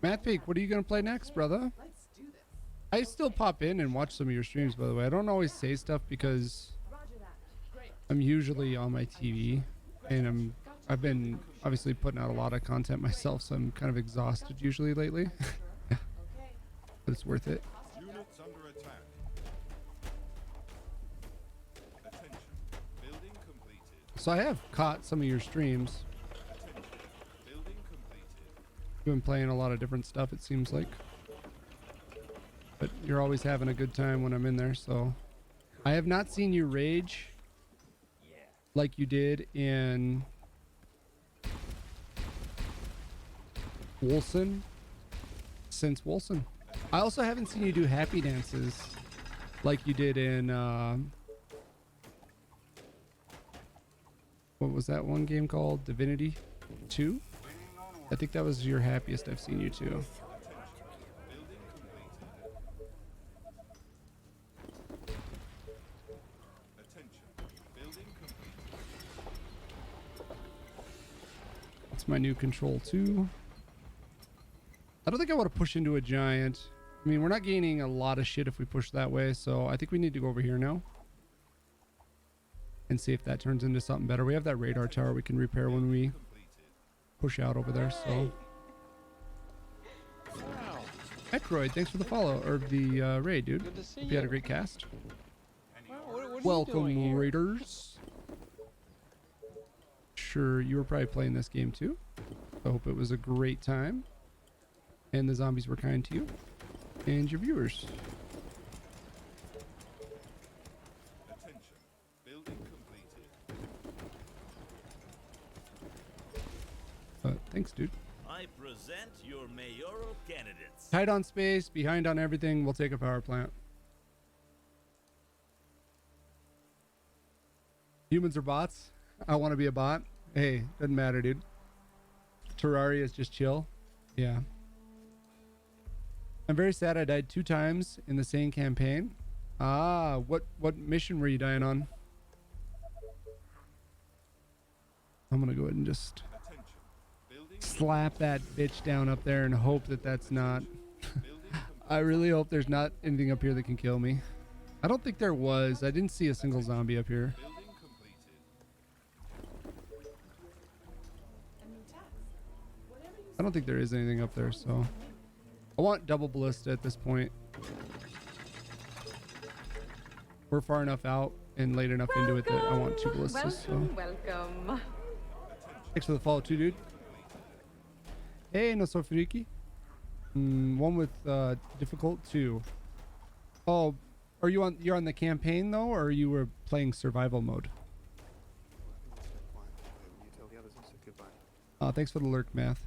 Matt Peak, what are you gonna play next, brother? Let's do this. I still pop in and watch some of your streams, by the way. I don't always say stuff because Roger that. Great. I'm usually on my TV, and I've been obviously putting out a lot of content myself, so I'm kind of exhausted usually lately. Okay. But it's worth it. Units under attack. Attention. Building completed. So I have caught some of your streams. Attention. Building completed. You've been playing a lot of different stuff, it seems like. But you're always having a good time when I'm in there, so. I have not seen you rage like you did in Wolson since Wolson. I also haven't seen you do happy dances like you did in what was that one game called? Divinity 2? I think that was your happiest I've seen you too. Building completed. Attention. Building completed. That's my new control too. I don't think I want to push into a giant. I mean, we're not gaining a lot of shit if we push that way, so I think we need to go over here now and see if that turns into something better. We have that radar tower we can repair when we push out over there, so. Metroid, thanks for the follow, or the raid, dude. Good to see Hope you had a great cast. Well, what are you doing Welcome, here? raiders. Sure, you were probably playing this game too. I hope it was a great time. And the zombies were kind to you. And your viewers. Attention. Building completed. Thanks, dude. I present your mayoral candidates. Tight on space, behind on everything. We'll take a power plant. Humans or bots? I want to be a bot. Hey, doesn't matter, dude. Terraria is just chill. Yeah. I'm very sad I died 2 times in the same campaign. Ah, what mission were you dying on? I'm gonna go ahead and just Attention. Building slap that bitch down up there and hope that that's not. I really hope there's not anything up here that can kill me. I don't think there was. I didn't see a single zombie up here. building completed. A new tax. Whatever you I don't think there is anything up there, so. I want double ballista at this point. We're far enough out and late enough into it that I want 2 ballistas, so. Welcome. Thanks for the follow too, dude. Hey, no Sofriki. One with difficult 2. Oh, are you on? You're on the campaign though, or you were playing survival mode? Thanks for the lurk, math.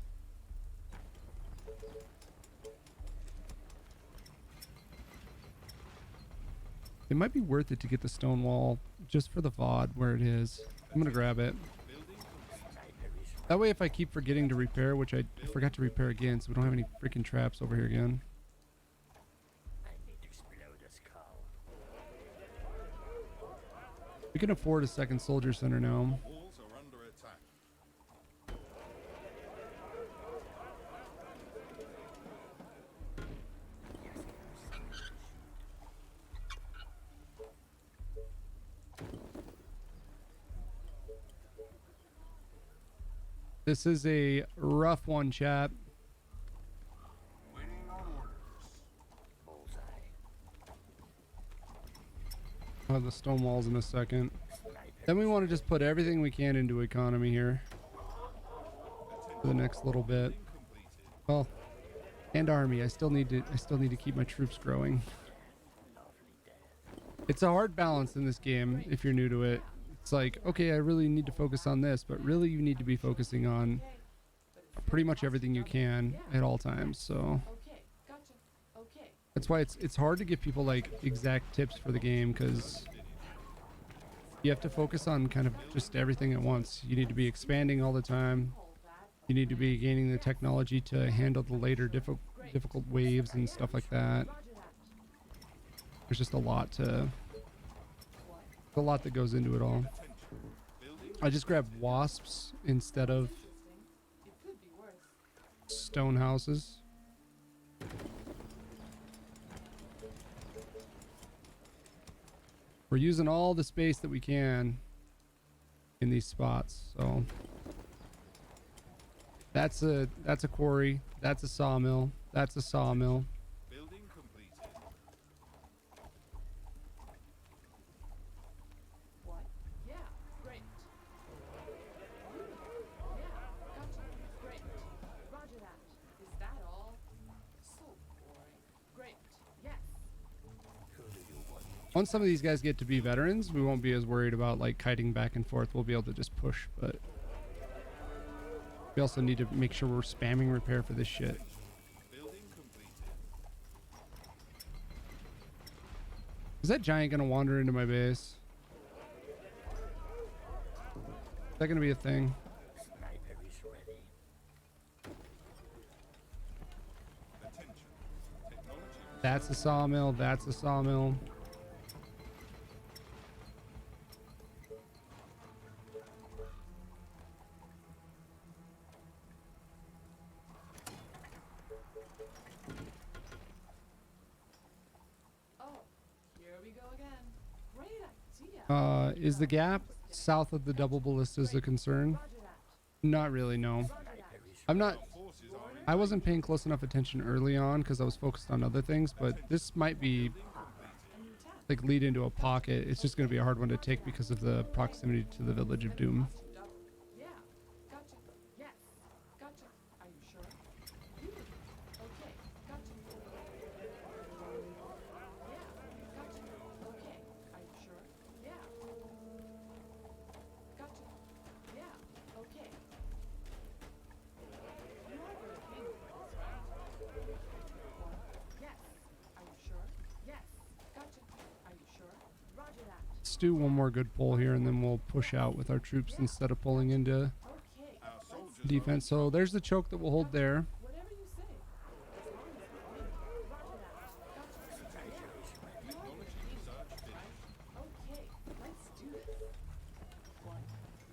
It might be worth it to get the stone wall just for the VOD where it is. I'm gonna grab it. That way if I keep forgetting to repair, which I forgot to repair again, so we don't have any freaking traps over here again. I need to explode this cow. We can afford a second soldier center now. Walls are under attack. This is a rough one, chat. Waiting on orders. Bullseye. I'll have the stone walls in a second. Sniper. Then we want to just put everything we can into economy here for the next little bit. Well, and army. I still need to keep my troops growing. Lovely death. It's a hard balance in this game if you're new to it. It's like, okay, I really need to focus on this, but really you need to be focusing on pretty much everything you can at all times. So okay, gotcha. Okay. that's why it's hard to give people like exact tips for the game, because you have to focus on kind of just everything at once. You need to be expanding all the time. You need to be gaining the technology to handle the later difficult waves and stuff like that. There's just a lot that goes into it all. I just grabbed wasps instead of It could be worse. stone houses. We're using all the space that we can in these spots. So that's a quarry. That's a sawmill. That's a sawmill. Building completed. What? Yeah, great. Yeah, gotcha. Great. Roger that. Is that all? So boring. Great. Yes. Once some of these guys get to be veterans, we won't be as worried about like kiting back and forth. We'll be able to just push, but we also need to make sure we're spamming repair for this shit. Building completed. Is that giant gonna wander into my base? Is that gonna be a thing? Sniper is ready. Attention. Technology. That's a sawmill. That's a sawmill. Oh, here we go again. Great idea. Is the gap south of the double ballistas a concern? Roger that. Not really, no. Roger that. I'm not. Forces are in. I wasn't paying close enough attention early on because I was focused on other things, but this might be like lead into a pocket. It's just going to be a hard one to take because of the proximity to the village of Doom. Double. Yeah, gotcha. Yes, gotcha. Are you sure? You. Okay, gotcha. Yeah, gotcha. Okay, are you sure? Yeah. Gotcha. Yeah, okay. You are gonna pay me for this, right? What? Yes. Are you sure? Yes. Gotcha. Are you sure? Roger that. Let's do one more good pull here and then we'll push out with our troops instead of pulling into Okay. Our soldiers defense. So there's the choke that we'll hold there. Whatever you say. As long as we win. Roger that. Gotcha. Yeah. You are gonna pay me for this, right? Okay. Let's do this. What?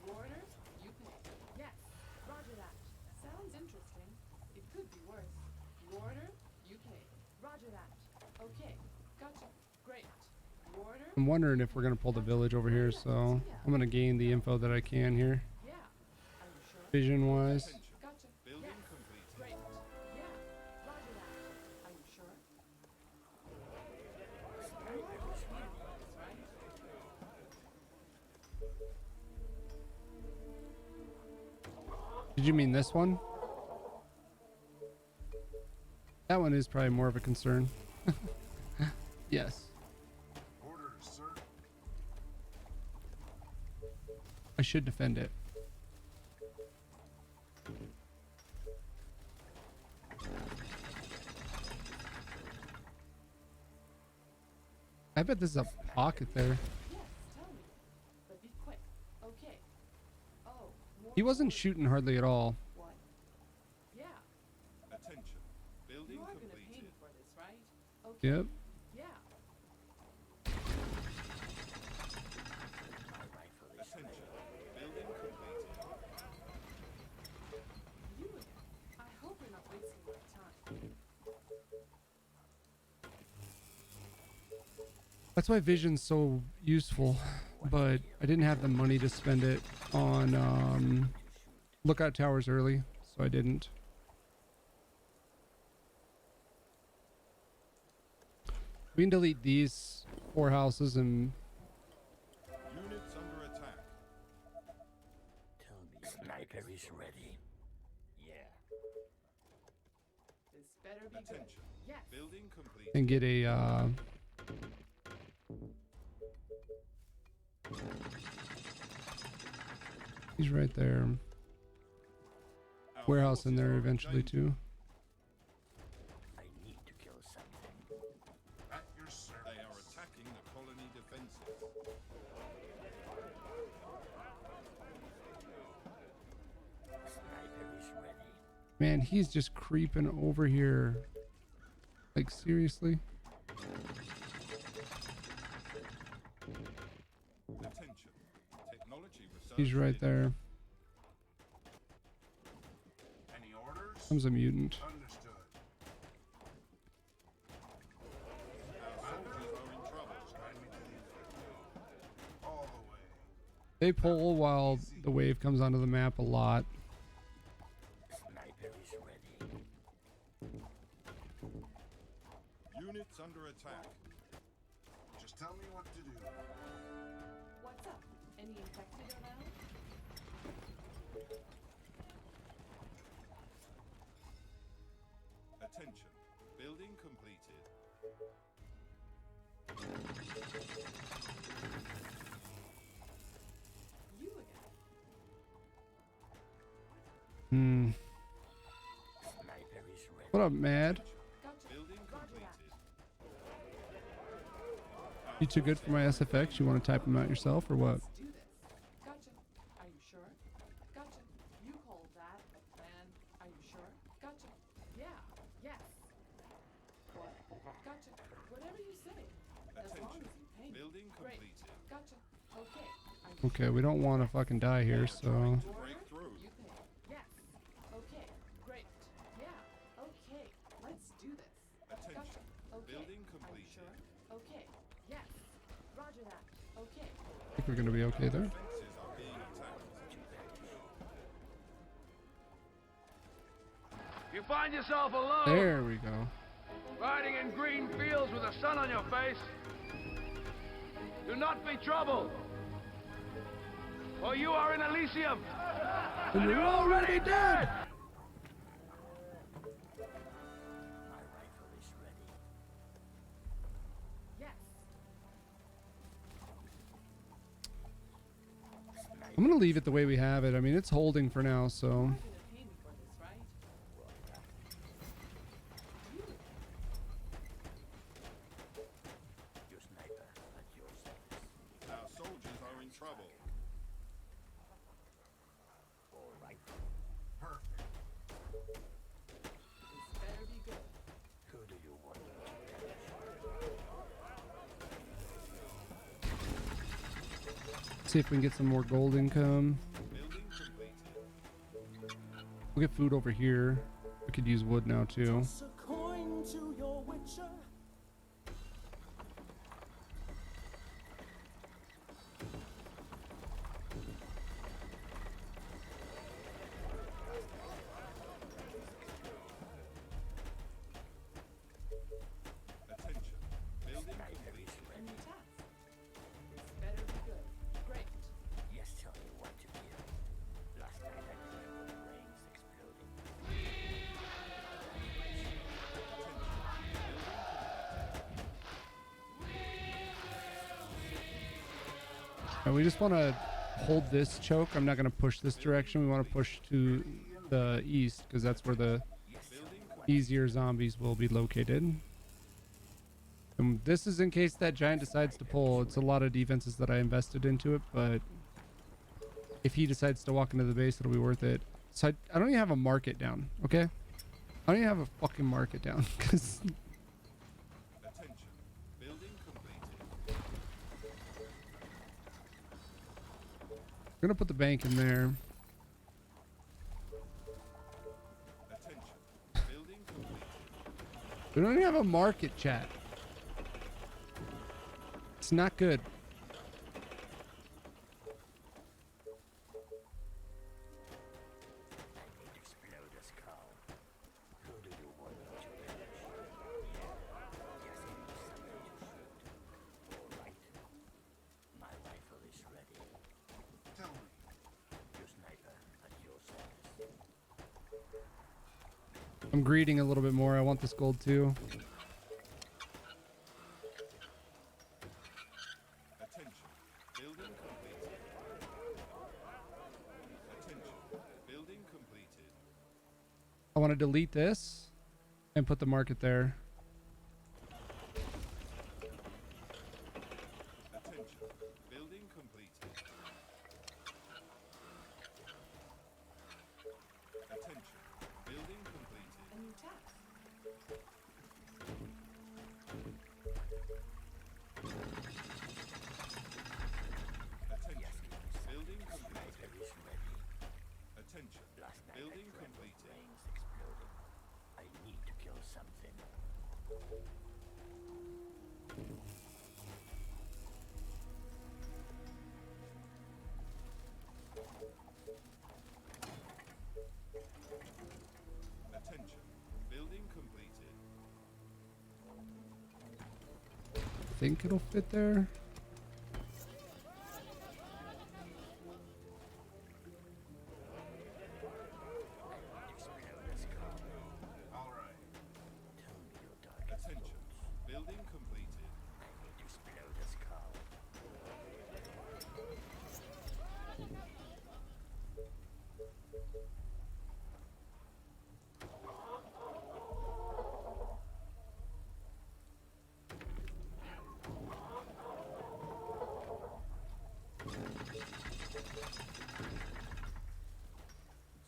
Your orders? You pay. Yes. Roger that. Sounds interesting. It could be worse. Your order? You pay. Roger that. Okay. Gotcha. Great. Your order? I'm wondering if we're going to pull the village over here, so I'm going to gain the info that I can here, Yeah. Are you sure? vision wise. Gotcha. Building Yes. completed. Great. Yeah. Roger that. Are you sure? You are gonna pay me for this, right? Did you mean this one? That one is probably more of a concern. Yes. Orders, sir. I should defend it. I bet this is a pocket there. Yes, tell me. But be quick. Okay. Oh, more He wasn't shooting hardly at all. what? Yeah. Attention. Building You are gonna pay completed. me for this, right? Okay. Yep. Yeah. My rifle is Attention. ready. Building completed. You again. I hope you're not wasting my time. That's why vision's so useful, but I didn't have the money to spend it on lookout towers early, so I didn't. We can delete these 4 houses and Units under attack. Tell me sniper is ready. Yeah. This better be good. Attention. Yes. Building completed. and get a he's right there. Our Warehouse in forces there are in eventually danger. too. I need to kill something. At your service. They are attacking the colony defenses. Sniper is ready. Man, he's just creeping over here. Like seriously? Attention. Technology research. He's right ready. there. Any orders? Comes a mutant. Understood. They pull while the wave comes onto the map a lot. Sniper is ready. Units under attack. Just tell me what to do. What's up? Any infected around? Attention. Building completed. You again. Hmm. Sniper is ready. What up, Mad? Gotcha. Building Roger that. completed. You too good for my SFX? You want to type them out yourself or what? Let's do this. Gotcha. Are you sure? Gotcha. You call that a plan? Are you sure? Gotcha. Yeah. Yes. What? Gotcha. Whatever you say. As long as you pay me. Building Great. completed. Gotcha. Okay. Are you Okay, we don't want to fucking die here, so... Order? Break through. You pay. Yes. Okay. Great. Yeah. Okay. Let's do this. Attention. Gotcha. Okay. Building Are you completed. sure? Okay. Yes. Roger that. Okay. I think we're going to be okay there. Fences are being attacked. You find yourself alone, There we go. riding in green fields with the sun on your face. Do not be troubled, for you are in Elysium. And you're already dead! My rifle is ready. Yes. I'm going to leave it the way we have it. I mean, it's holding for now, so... You're gonna pay me for this, right? You again. Your sniper at your service. Our soldiers are in trouble. All right. Perfect. This better be good. Who do you want? See if we can get some more gold income. Building completed. We'll get food over here. We could use wood now, too. Attention. Building Sniper completed. is And ready. you task. This better be good. Great. Yes, tell me what to do. Last night I dreamt of brains exploding. And we just want to hold this choke. I'm not going to push this direction. We want to push to the east because that's where the easier zombies will be located. And this is in case that giant decides to pull. It's a lot of defenses that I invested into it, but if he decides to walk into the base, it'll be worth it. So I don't even have a market down, okay? I don't even have a fucking market down because Attention. Building completed. we're going to put the bank in there. Attention. Building completed. We don't even have a market, chat. It's not good. I need exploders, Carl. Who do you want me to finish? Yes, give me something to shoot. All right. My rifle is ready. Tell me. Your sniper at your service. I'm greeding a little bit more. I want this gold too. Attention. Building completed. Attention. Building completed. I want to delete this and put the market there. Attention. Building completed. Attention. Building completed. And you task. Attention. Building Sniper completed. is ready. Attention. Last night Building I dreamt of completed. brains exploding. I need to kill something. think it'll fit there. All right. Tell me your darkest Attention. thoughts. Building completed. I need to explode this cow.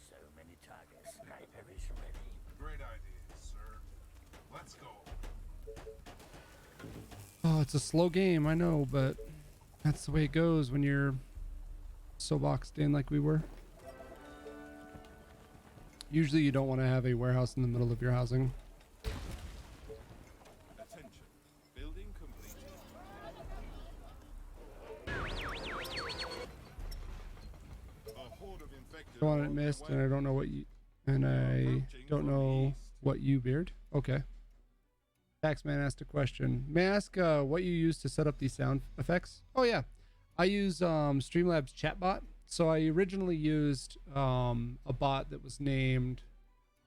So many targets. Sniper is ready. Great idea, sir. Let's go. Oh, it's a slow game, I know, but that's the way it goes when you're so boxed in like we were. Usually you don't want to have a warehouse in the middle of your housing. Attention. Building completed. A horde of infected. Go on, are it on their missed, way. and I don't know what you, and I don't know what you, Beard. Okay. Taxman asked a question. May I ask what you use to set up these sound effects? Oh yeah, I use Streamlabs chatbot. So I originally used a bot that was named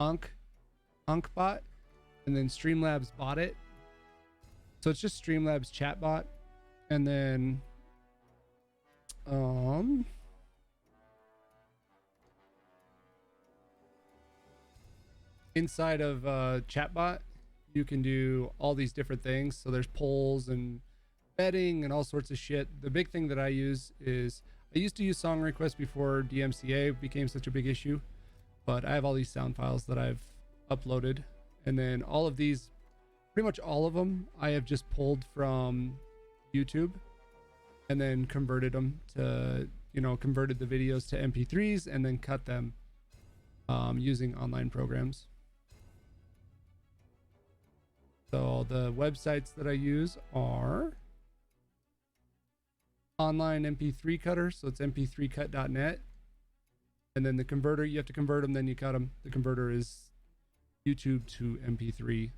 Unkbot, and then Streamlabs bought it. So it's just Streamlabs chatbot, and then inside of chatbot you can do all these different things. So there's polls and betting and all sorts of shit. The big thing that I use is, I used to use song requests before DMCA became such a big issue, but I have all these sound files that I've uploaded, and then all of these, pretty much all of them, I have just pulled from YouTube and then converted them to, converted the videos to MP3s and then cut them using online programs. So the websites that I use are online MP3 cutter, so it's mp3cut.net, and then the converter, you have to convert them, then you cut them. The converter is YouTube to MP3.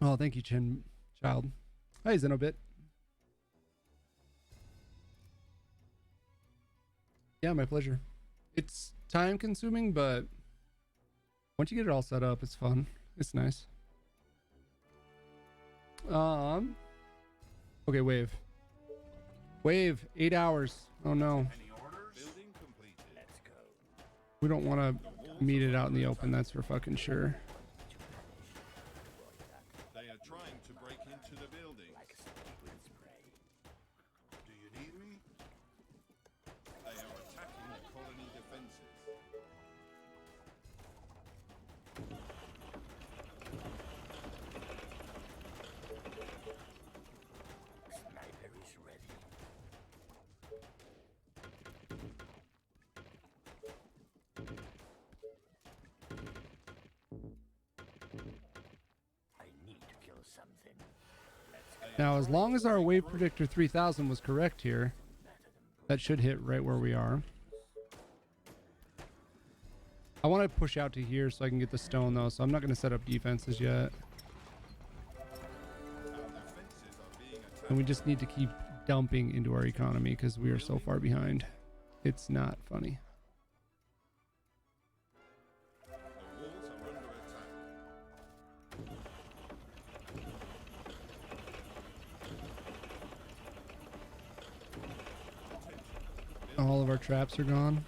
Oh, thank you, Chin Child. Hi, Zenobit. Yeah, my pleasure. It's time consuming, but once you get it all set up, it's fun. It's nice. Okay, wave. Wave, 8 hours. Oh no. Any orders? Building completed. Let's go. We don't want to meet it out in the open, that's for fucking sure. They are trying to break into the building. Like something with spray. Do you need me? They are attacking the colony defenses. Sniper is ready. I need to kill something. Let's go. Now, as long as our wave predictor 3000 was correct here, that should hit right where we are. I want to push out to here so I can get the stone though, so I'm not going to set up defenses yet. Our defenses are being attacked. And we just need to keep dumping into our economy because we are so far behind. It's not funny. The walls are under attack. All of our traps are gone.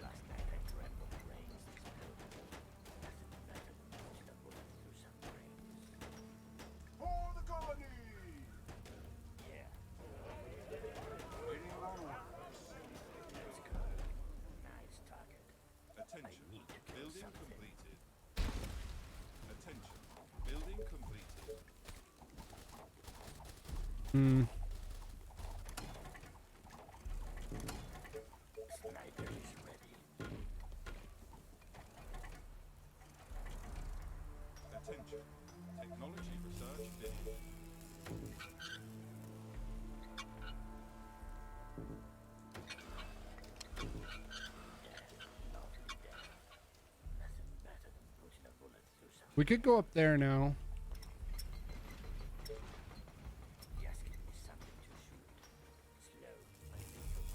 Last night I dreamt of brains exploding. Nothing better than watching a bullet through some brains. For the colony! Yeah, Waiting on orders. let's go. Nice target. Attention. need to kill Building something. completed. Attention. Building completed. Hmm. Sniper is ready. Attention. Technology research finished. We could go up there now. Just give me something to shoot. Slow, my little.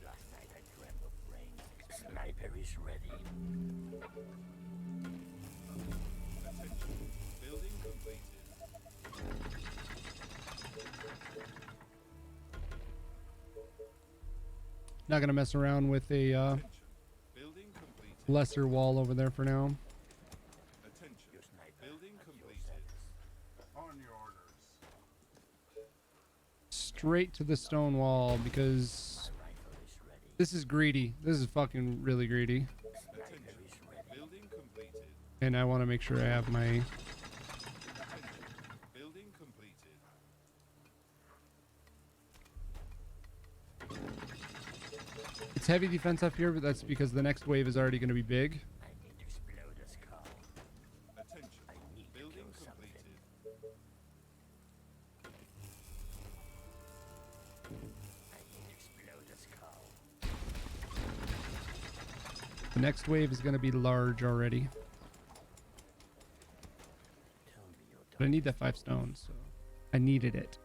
Last night I dreamt of rain. Sniper is ready. Attention. Building completed. Not gonna mess around with a Attention. Building completed. lesser wall over there for now. Attention. Your sniper Building at your completed. service. On your orders. Straight to the stone wall because My rifle is ready. this is greedy. This is fucking really greedy. Sniper Attention. is ready. Building completed. And I want to make sure I have my... Attention. Building completed. It's heavy defense up here, but that's because the next wave is already going to be big. I need to explode a skull. Attention. I need to Building kill something. completed. I need to explode a skull. The next wave is going to be large already. Tell me your But I need that 5 stones, so I needed it.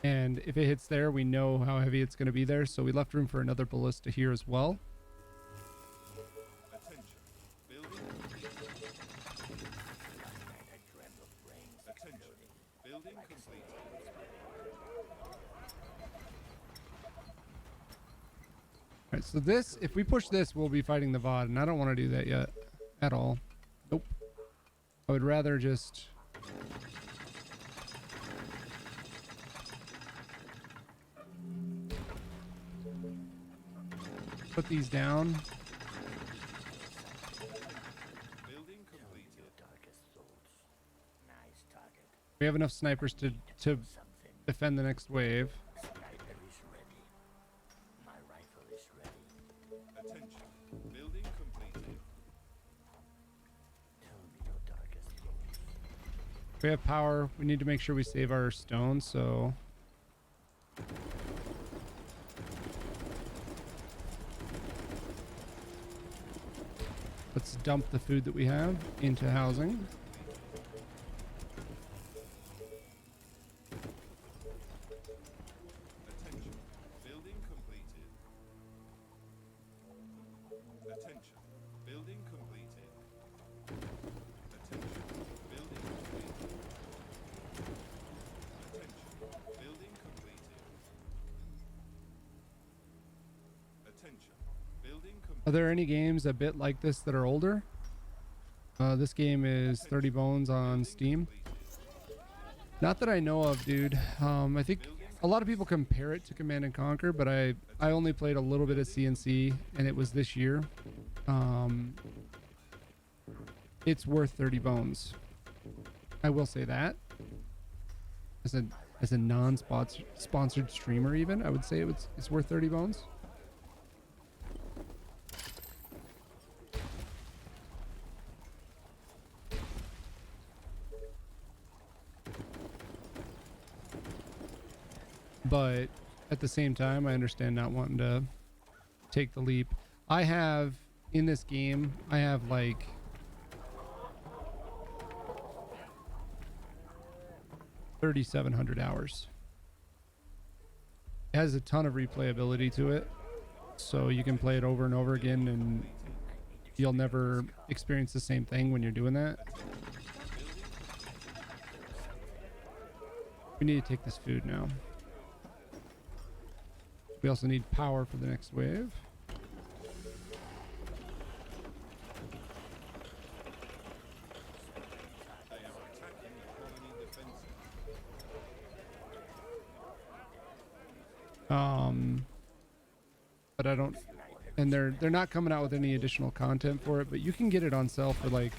And if it hits there, we know how heavy it's going to be there, so we left room for another ballista here as well. Attention. Building completed. Last night I dreamt of rain Attention. exploding. Building completed. Alright, so this, if we push this, we'll be fighting the VOD, and I don't want to do that yet. At all. Nope. I would rather just... put these down. Building Tell me completed. your darkest thoughts. Nice target. We have enough snipers to Something. defend the next wave. Sniper is ready. My rifle is ready. Attention. Building completed. Tell me your darkest thoughts. We have power. We need to make sure we save our stones, so... let's dump the food that we have into housing. Attention. Building completed. Attention. Building completed. Attention. Building completed. Attention. Building completed. Attention. Building completed. Are there any games a bit like this that are older? This game is 30 Bones on Steam. Not that I know of, dude. I think a lot of people compare it to Command and Conquer, but I only played a little bit of CNC, and it was this year. It's worth 30 Bones. I will say that. As a non-sponsored streamer, even I would say it's worth 30 Bones. But at the same time, I understand not wanting to take the leap. I have, in this game, I have like 3,700 hours. It has a ton of replayability to it, so you can play it over and over again, and you'll never experience the same thing when you're doing that. We need to take this food now. We also need power for the next wave. They are attacking the colony defenses. But I don't, and they're not coming out with any additional content for it, but you can get it on sale for like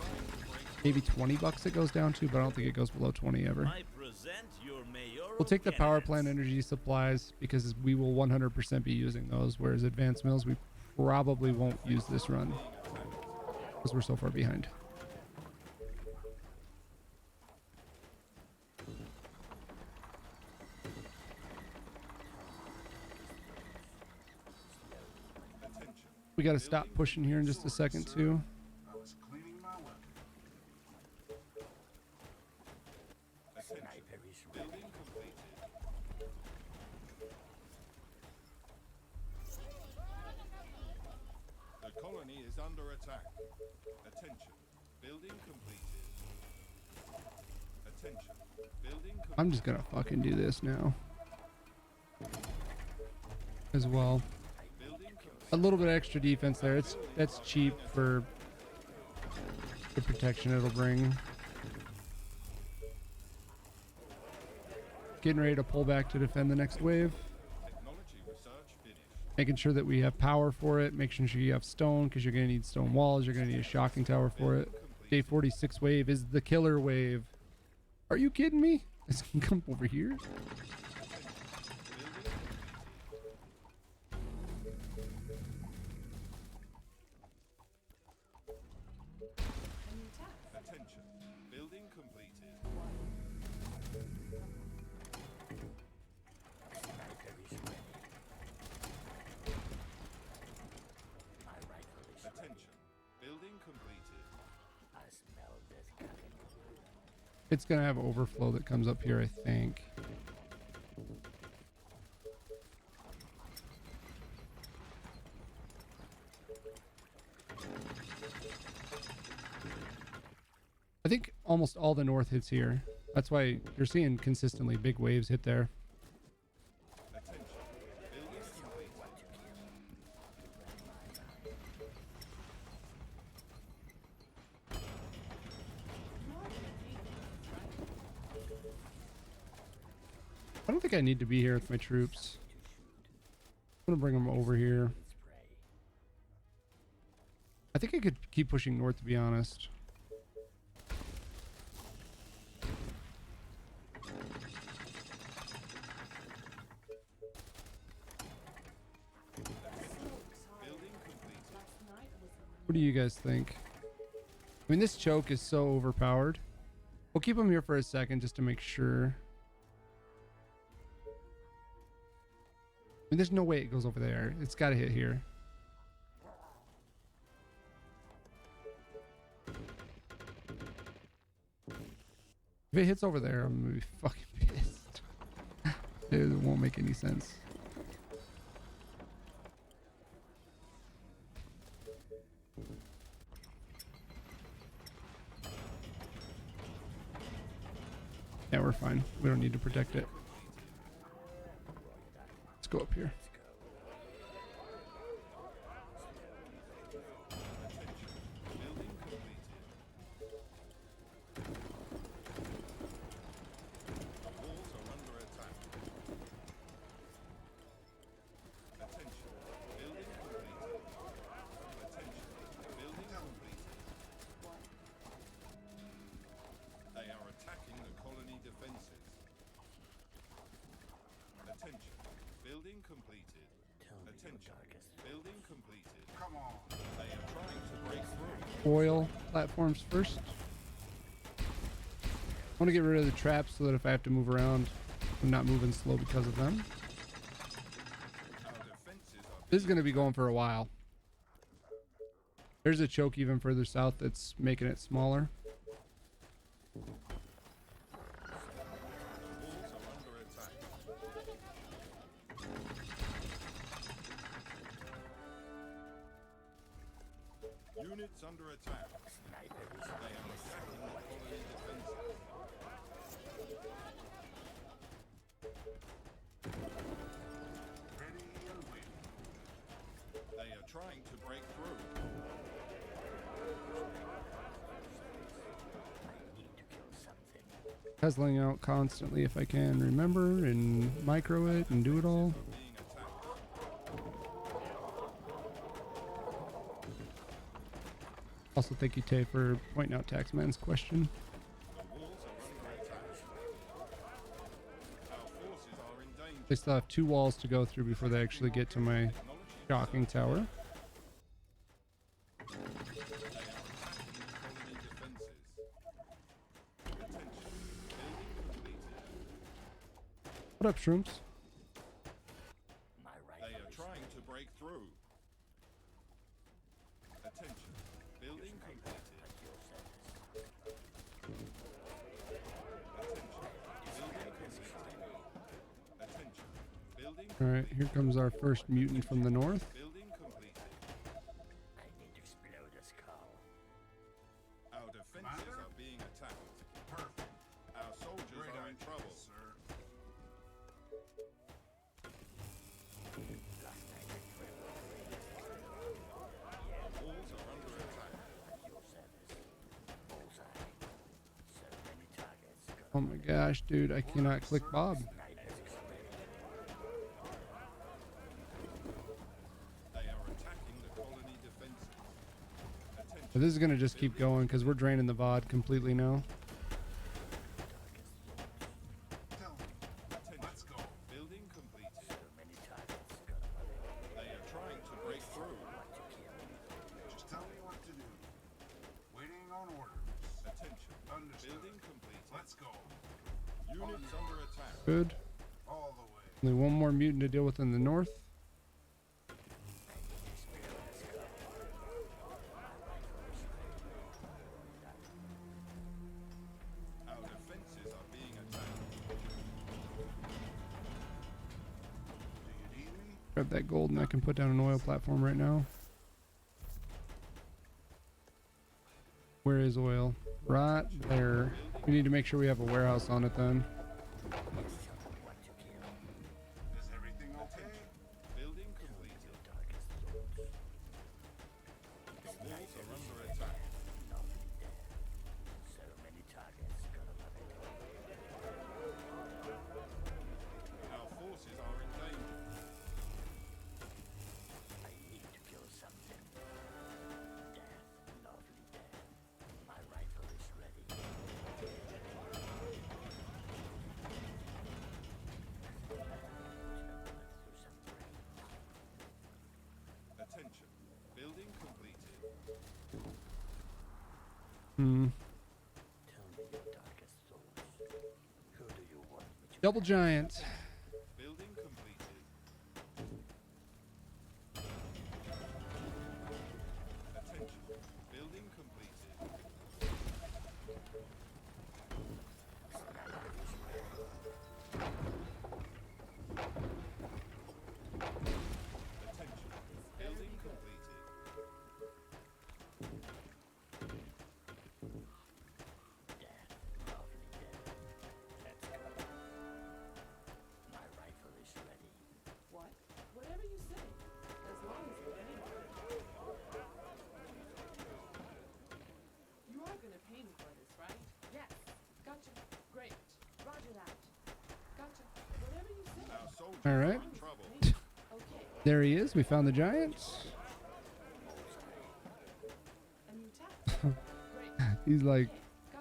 maybe 20 bucks it goes down to, but I don't think it goes below 20 ever. I present your mayoral We'll take the power candidates. plant energy supplies because we will 100% be using those, whereas advanced mills we probably won't use this run because we're so far behind. Attention. We got to stop pushing here in just a second too. I was cleaning my weapon. colony is under attack. Attention. Building completed. Attention. Building completed. I'm just gonna fucking do this now as well. A little bit of extra defense there. That's cheap for the protection it'll bring. Getting ready to pull back to defend the next wave. Technology research finished. Making sure that we have power for it. Making sure you have stone, because you're going to need stone walls. You're going to need a shocking tower for it. Day 46 wave is the killer wave. Are you kidding me? It's going to come over here. Attention. Building completed. Attention. Building completed. I smell this cooking. It's going to have overflow that comes up here, I think. I think almost all the north hits here. That's why you're seeing consistently big waves hit there. Attention. Building completed. I don't think I need to be here with my troops. I'm gonna bring them over here. I think I could keep pushing north, to be honest. What do you guys think? I mean, this choke is so overpowered. We'll keep him here for a second just to make sure. I mean, there's no way it goes over there. It's got to hit here. If it hits over there, I'm gonna be fucking pissed. It won't make any sense. Yeah, we're fine. We don't need to protect it. Let's go up here. Building completed. Attention. Building completed. Come on. They are trying to break through. Oil platforms first. I want to get rid of the traps so that if I have to move around, I'm not moving slow because of them. Our defenses are This is going to be going for a while. There's a choke even further south that's making it smaller. units under attack. They are attacking the colony defenses. Ready and waiting. They are trying to break through. Puzzling out constantly if I can remember and micro it and do it all. Being attacked. Also, thank you, Tay, for pointing out Taxman's question. The walls are under attack. Our forces are in danger. They still have 2 walls to go through before they actually get to my Technology shocking tower. They are attacking the colony defenses. Attention. Building completed. What up, Shrooms? They are trying to break through. Attention. Building completed. Attention. Building Alright, here comes our first mutant from the north. building completed. defenses Commander? are being attacked. Perfect. Our soldiers Great are in idea, trouble. sir. Our walls are under attack. Oh my gosh, dude, I cannot click Bob. They are attacking the colony defenses. Attention. But this is gonna just keep going because we're draining the VOD completely now. Tell me. Attention. Let's go. Building completed. They are trying to break through. Just tell me what to do. Waiting on orders. Attention. Understood. Building completed. Let's go. Units under attack. Good. All the way. Only one more mutant to deal with in the north. Our defenses are being attacked. Do you need me? Grab that gold and I can put down an oil platform right now. Where is oil? Right there. We need to make sure we have a warehouse on it then. Is everything okay? Building completed. The walls are under attack. Our forces are in danger. Attention. Building completed. Double giant. Building completed. Attention. Building completed. Attention. Building completed. What? Whatever you say. As long as it's anywhere. You are gonna pay me for this, right? Yes. Gotcha. Great. Roger that. Gotcha. Whatever you say. Our soldiers All are right. in trouble. Okay. There he is. We found the giant. And you tap. Great. He's like,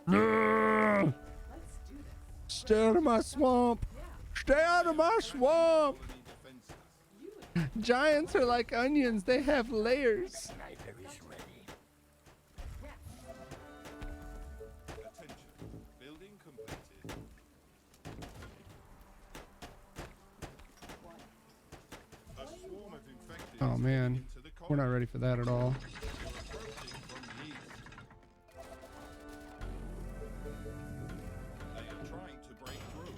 Gotcha. "Grrr, Let's do this. stay out of my swamp. Yeah. Stay out of my swamp. Colony defenses. You would. Giants are like onions. They have layers. Yes. Attention. Building completed. What? A swarm of infected Oh is man, moving into the we're not colony. ready for that at all. They're approaching from the east. They are trying to break through.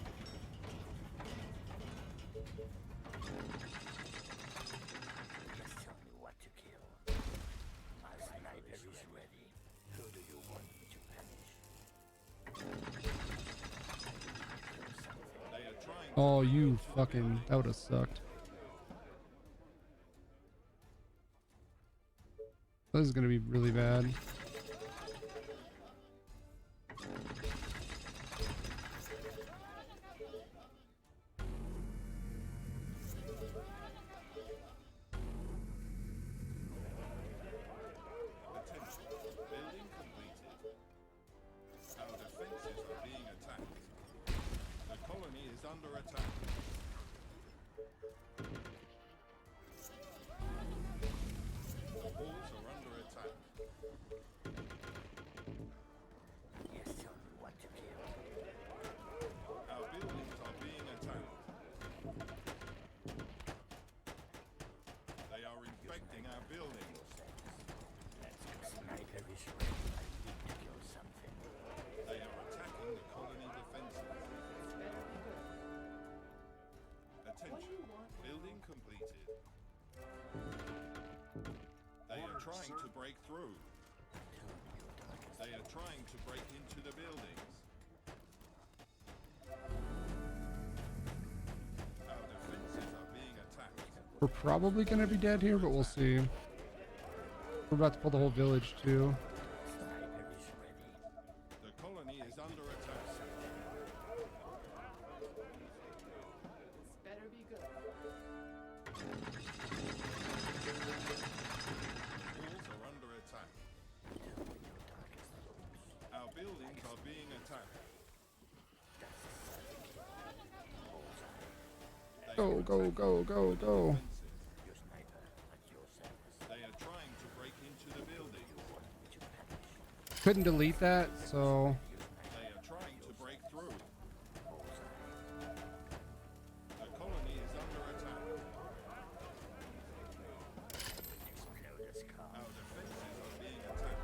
They are trying Oh, you fucking, that would have sucked. This is gonna be really bad. Attention. Building completed. Our defenses are being attacked. The colony is under attack. The walls are under attack. Our buildings are being attacked. They are infecting our buildings. They are attacking the colony defenses. Attention. Building completed. They are trying to break through. They are trying to break into the buildings. Our defenses are being attacked. We're probably gonna be dead here, but we'll see. We're about to pull the whole village too. The colony is under attack. This better be good. Walls are under attack. Our buildings are being attacked. Go, go, go, go, go. They are trying to break into the building. Couldn't delete that, so They are trying to break through. The colony is under attack. Our defenses are being attacked.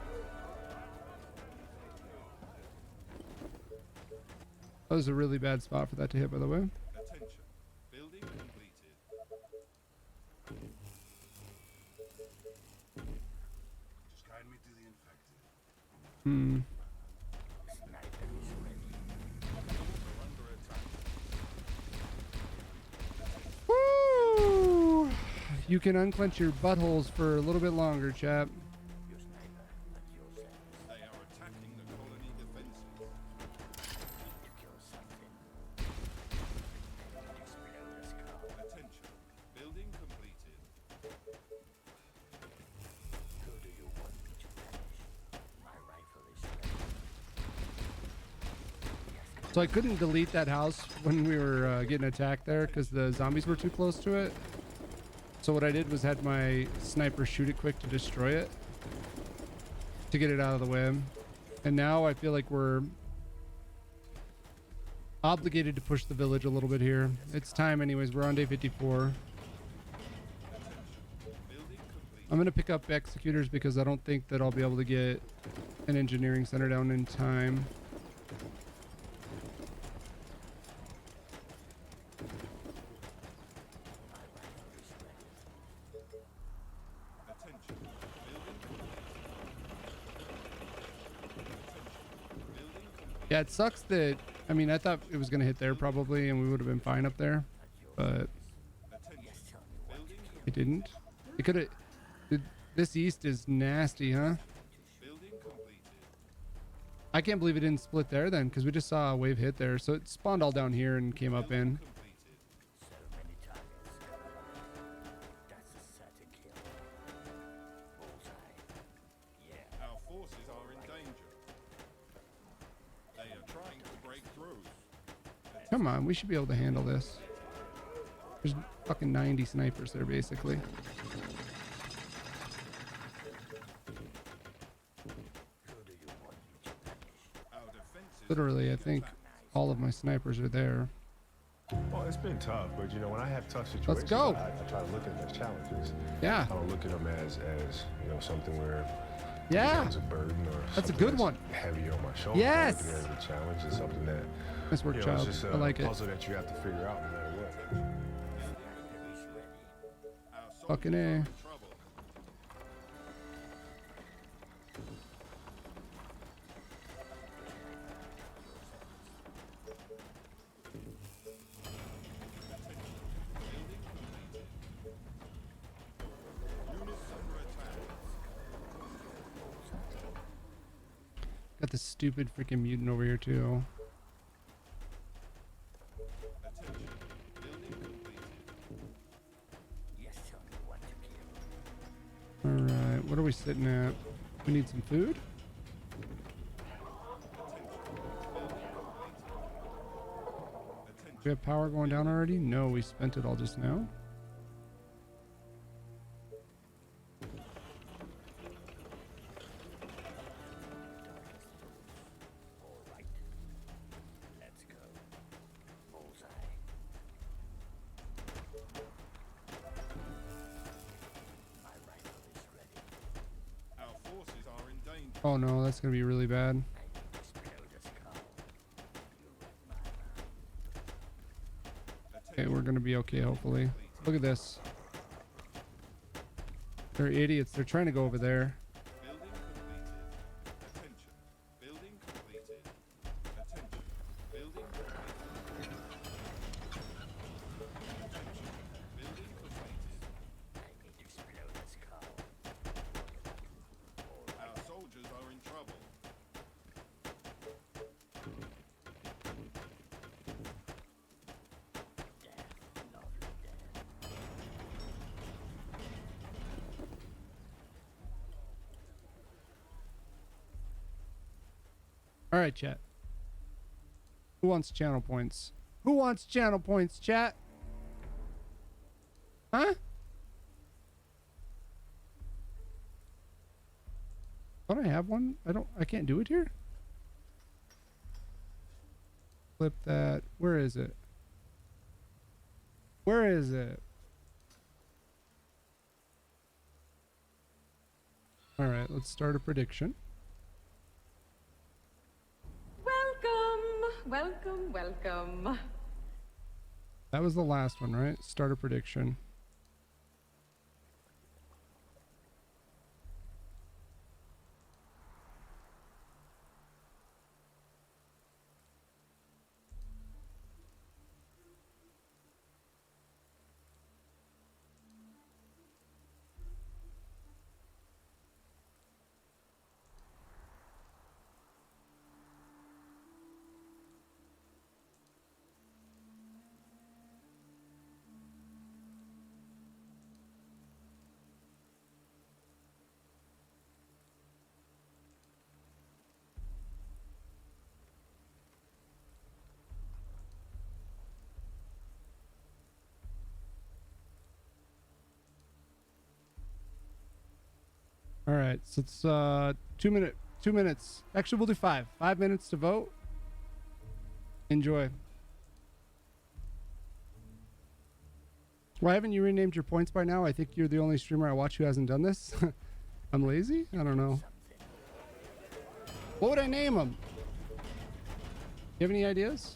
that was a really bad spot for that to hit, by the way. Attention. Building completed. Just guide me to the infected. Hmm. Walls are under attack. Woo! You can unclench your buttholes for a little bit longer, chap. They are attacking the colony defenses. Attention. Building completed. So I couldn't delete that house when we were getting attacked there because the zombies were too close to it. So what I did was had my sniper shoot it quick to destroy it, to get it out of the way. And now I feel like we're obligated to push the village a little bit here. It's time anyways. We're on day 54. I'm going to pick up executors because I don't think that I'll be able to get an engineering center down in time. Yeah, it sucks that, I mean, I thought it was going to hit there probably and we would have been fine up there, but it didn't. It could have, this east is nasty, huh? I can't believe it didn't split there then, because we just saw a wave hit there. So it spawned all down here and came up in. Our forces are in danger. They are trying to break through. Come on, we should be able to handle this. There's fucking 90 snipers there, basically. Literally, I think all of my snipers are there. Well, it's been tough, but you know, when I have tough situations, Let's go. I try to look at them as challenges. Yeah. I don't look at them as you know, something where Yeah. it's a burden or That's a something good that's one. heavy on my shoulders. Yes. I look at it as a challenge. It's something that Nice work, you know, child. it's just I a like it. puzzle that you have to figure out no matter what. Fucking A. Got this stupid freaking mutant over here too. Alright, what are we sitting at? We need some food? We have power going down already? No, we spent it all just now. Our forces are in danger. Oh no, that's gonna be really bad. Okay, we're gonna be okay, hopefully. Look at this. They're idiots. They're trying to go over there. All right, chat. Who wants channel points? Who wants channel points, chat? Huh? Don't I have one? I can't do it here? Flip that. Where is it? Where is it? All right, let's start a prediction. Welcome, welcome. That was the last one, right? Start a prediction. All right, so it's 2 minutes. Actually, we'll do 5 minutes to vote. Enjoy. Why haven't you renamed your points by now? I think you're the only streamer I watch who hasn't done this. I'm lazy? I don't know. What would I name them? You have any ideas?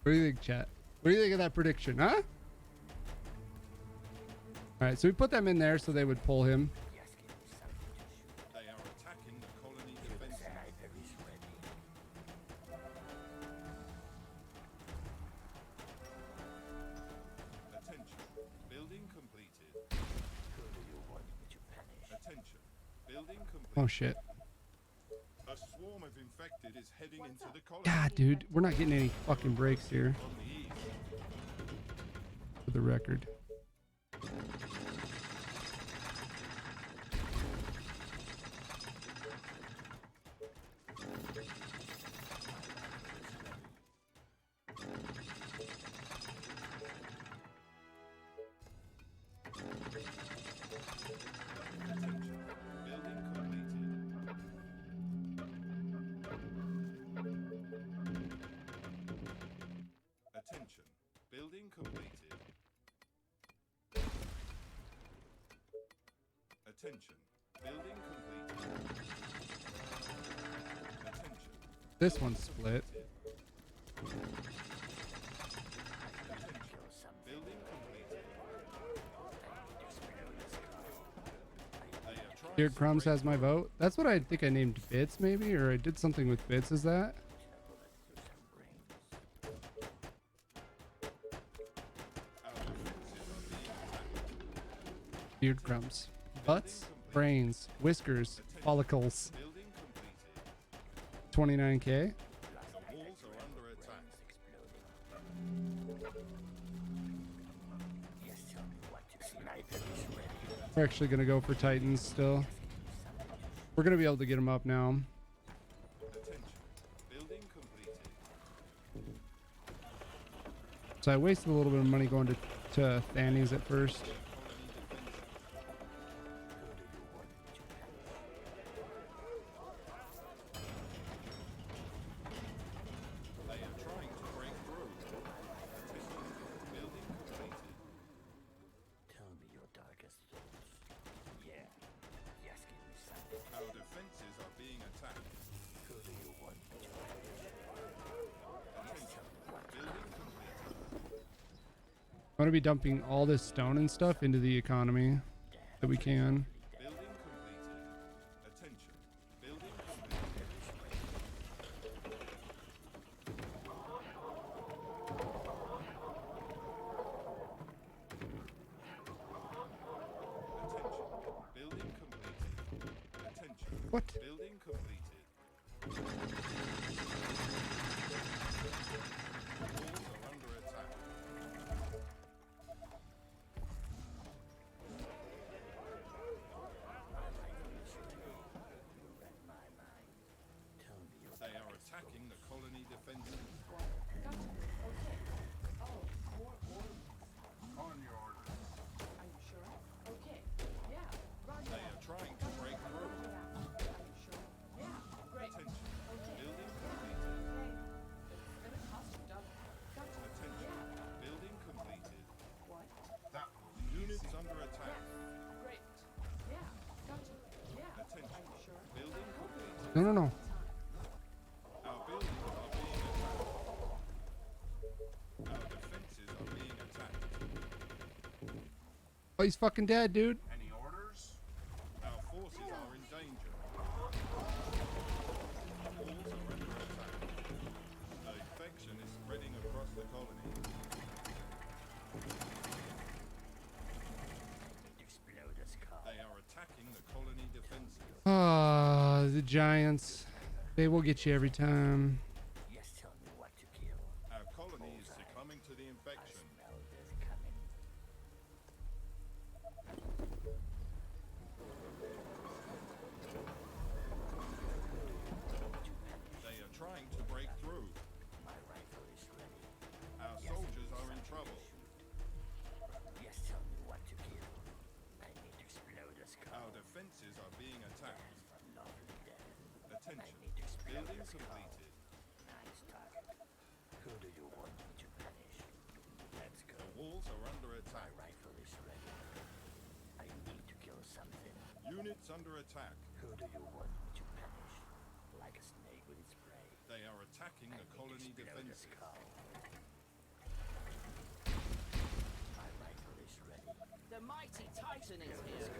What do you think, chat? What do you think of that prediction, huh? Alright, so we put them in there so they would pull him. They are attacking the colony defenses. Attention. Building completed. Attention. Building completed. Oh shit. A swarm of infected is heading into the colony. God, dude, we're not getting any fucking breaks here. On the east. For the record. Attention. Building completed. Attention. Building completed. Attention. This one's split. Building completed. Here, Crumbs has my vote. That's what I think I named Bits, maybe, or I did something with Bits. Is that? Beard crumbs, butts, brains, whiskers, follicles. 29K. The walls are under attack. We're actually gonna go for Titans still. We're gonna be able to get them up now. Attention. Building completed. So I wasted a little bit of money going to Thanny's at first. They are trying to break through. Attention. Building completed. Tell me your darkest thoughts. Yeah. Yes, give me something. Our defenses are being attacked. Who do you want me to Attention. Building completed. I'm gonna be dumping all this stone and stuff into the economy that we can. Building completed. Attention. Building completed. Attention. Building completed. Attention. What? Building completed. No, no, no. Our buildings are being attacked. Our defenses are being attacked. Oh, he's fucking dead, dude. Any orders? Our forces are in danger. Walls are under attack. The infection is spreading across the colony. Explode this car. They are attacking the colony defenses. Ah, the Giants. They will get you every time. Yes, tell me what to kill. Our colony is succumbing to the infection. Smell this coming. They are trying to break through. My rifle is ready. Our soldiers are in trouble. Yes, tell me what to kill. I need to explode this car. Our defenses are being attacked. Lovely death. Attention. need to explode Building this car. completed. Nice target. Who do you want me to punish? Let's go. Walls are under attack. My rifle is ready. I need to kill something. Units under attack. Who do you want me to punish? Like a snake with its prey. They are attacking the colony defenses. My rifle is ready. The mighty Titan is here.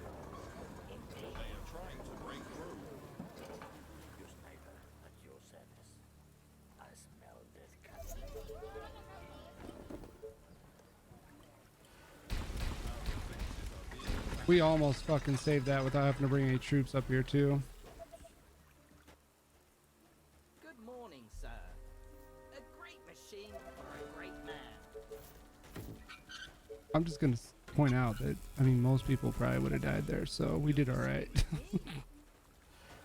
They are trying to break through. Your sniper at your service. I smell this coming. We almost fucking saved that without having to bring any troops up here too. Good morning, sir. A great machine for a great man. I'm just gonna point out that, I mean, most people probably would have died there, so we did all right.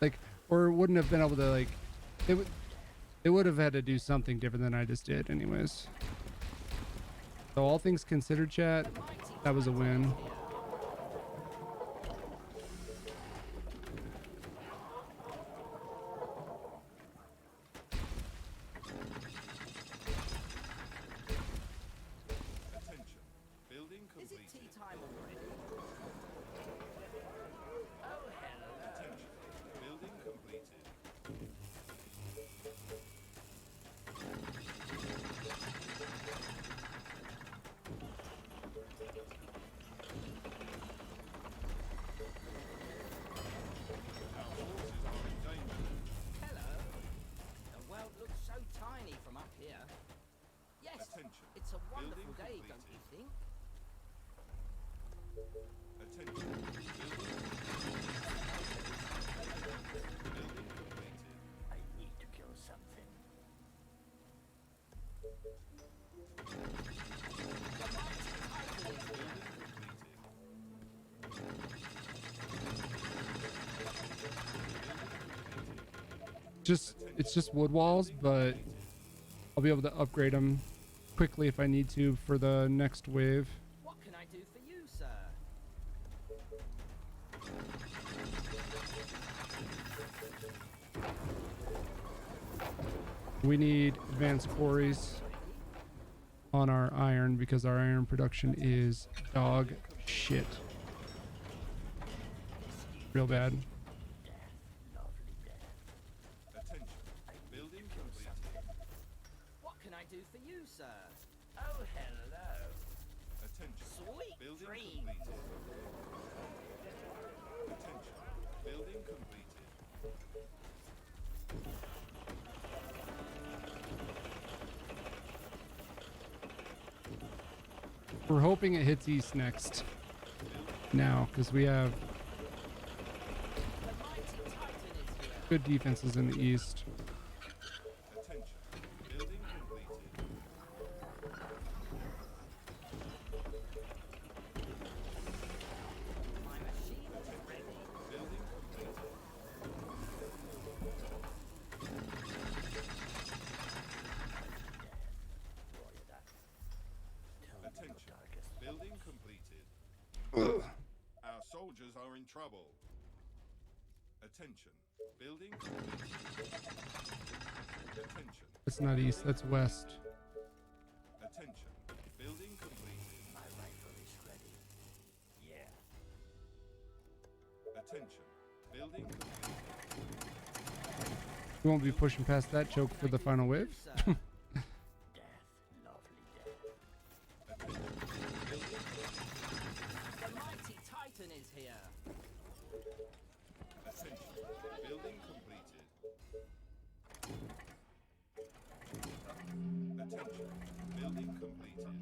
Like, or wouldn't have been able to, like, they would have had to do something different than I just did anyways. So all things considered, chat, that was a win. Attention. Building Is it completed. tea time already? Oh, hello. Attention. Building completed. Our forces are in danger. Hello. The world looks so tiny from up here. Yes, Attention. it's a wonderful Building day, completed. don't you think? Attention. Building completed. I need to kill something. It's just wood walls, but I'll be able to upgrade them quickly if I need to for the next wave. What can I do for you, sir? We need advanced quarries on our iron because our iron production is dog shit. Real bad. Lovely death. Attention. Building completed. What can I do for you, sir? Oh, hello. Attention. Sweet Building dreams. completed. Attention. Building completed. We're hoping it hits east next. Now, because we have good defenses in the east. Attention. Building completed. My machine is ready. Building completed. Attention. Building completed. Our soldiers are in trouble. Attention. Building completed. Attention. That's not east, that's west. Attention. Building completed. My rifle is ready. Yeah. Attention. Building completed. We won't be pushing past that choke for the final wave. Death, lovely death. The mighty Titan is here. Attention. Building completed. Attention. Building completed.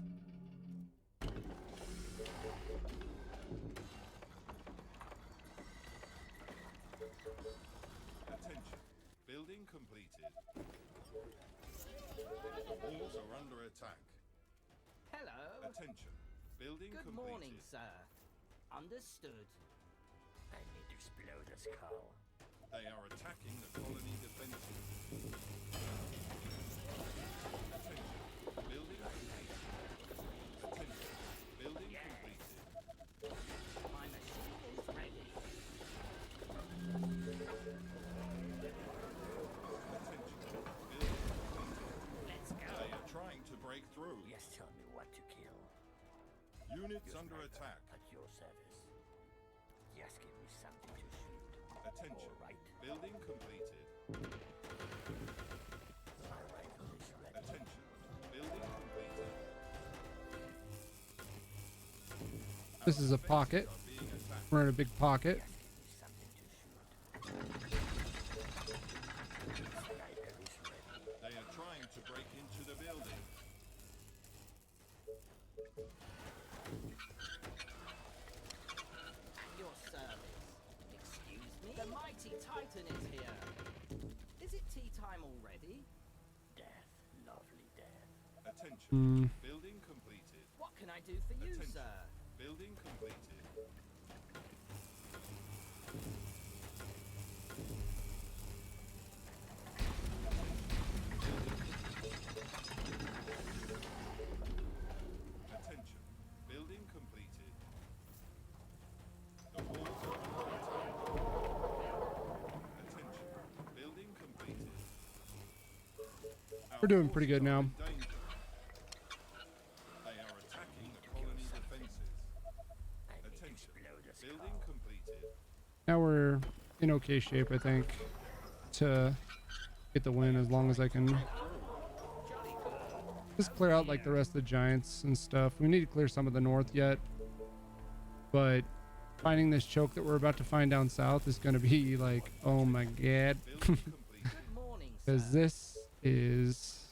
Attention. Building completed. The walls are under attack. Hello. Attention. Building Good completed. morning, sir. Understood. I need to explode the skull. They are attacking the colony defenses. Attention. Building completed. Attention. Building completed. My machine is ready. Attention. Building completed. Let's go. They are trying to break through. Yes, tell me what to kill. Units Your under sniper attack. At your service. Just give me something to shoot. Attention. All right. Building completed. My rifle is ready. Attention. Building completed. This is a pocket. Are being attacked. We're in a big pocket. Just give me something to shoot. Sniper is ready. They are trying to break into the building. Your service. Excuse me? The mighty Titan is here. Is it tea time already? Death, lovely death. Attention. Building completed. What can I do for you, Attention. sir? Building completed. Attention. Building completed. The walls are under attack. Attention. Building completed. Our We're doing pretty forces good are now. in danger. They are attacking the colony defenses. I need to Attention. explode the skull. Building completed. Now we're in okay shape, I think, to get the win as long as I can just clear out like the rest of the giants and stuff. We need to clear some of the north yet, but finding this choke that we're about to find down south is going to be like, oh my god. Building completed. Good morning, sir. Because this is...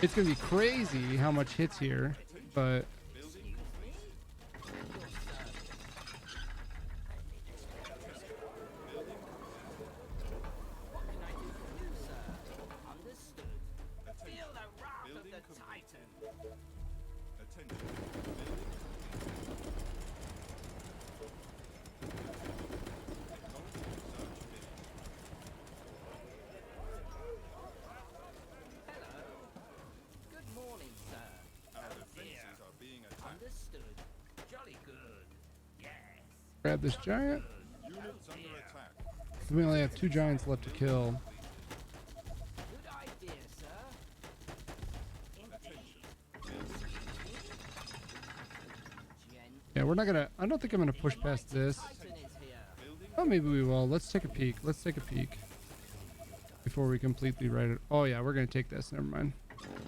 It's going to be crazy how much hits here, but... Building completed. Building What can I do for you, sir? Understood. Attention. Feel the wrath Building of the complete. Titan. Attention. Building Hello. Good morning, sir. Our defenses are being attacked. Understood. Jolly good. Yes. Grab this giant. Units under attack. We only have 2 giants left to kill. Good idea, sir. Attention. Yeah, we're not gonna... I don't think I'm gonna push past this. Titan is here. Building Oh, maybe we will. Let's take a peek. Let's take a peek. Before we completely write it. Oh yeah, we're gonna take this. Never mind. attention.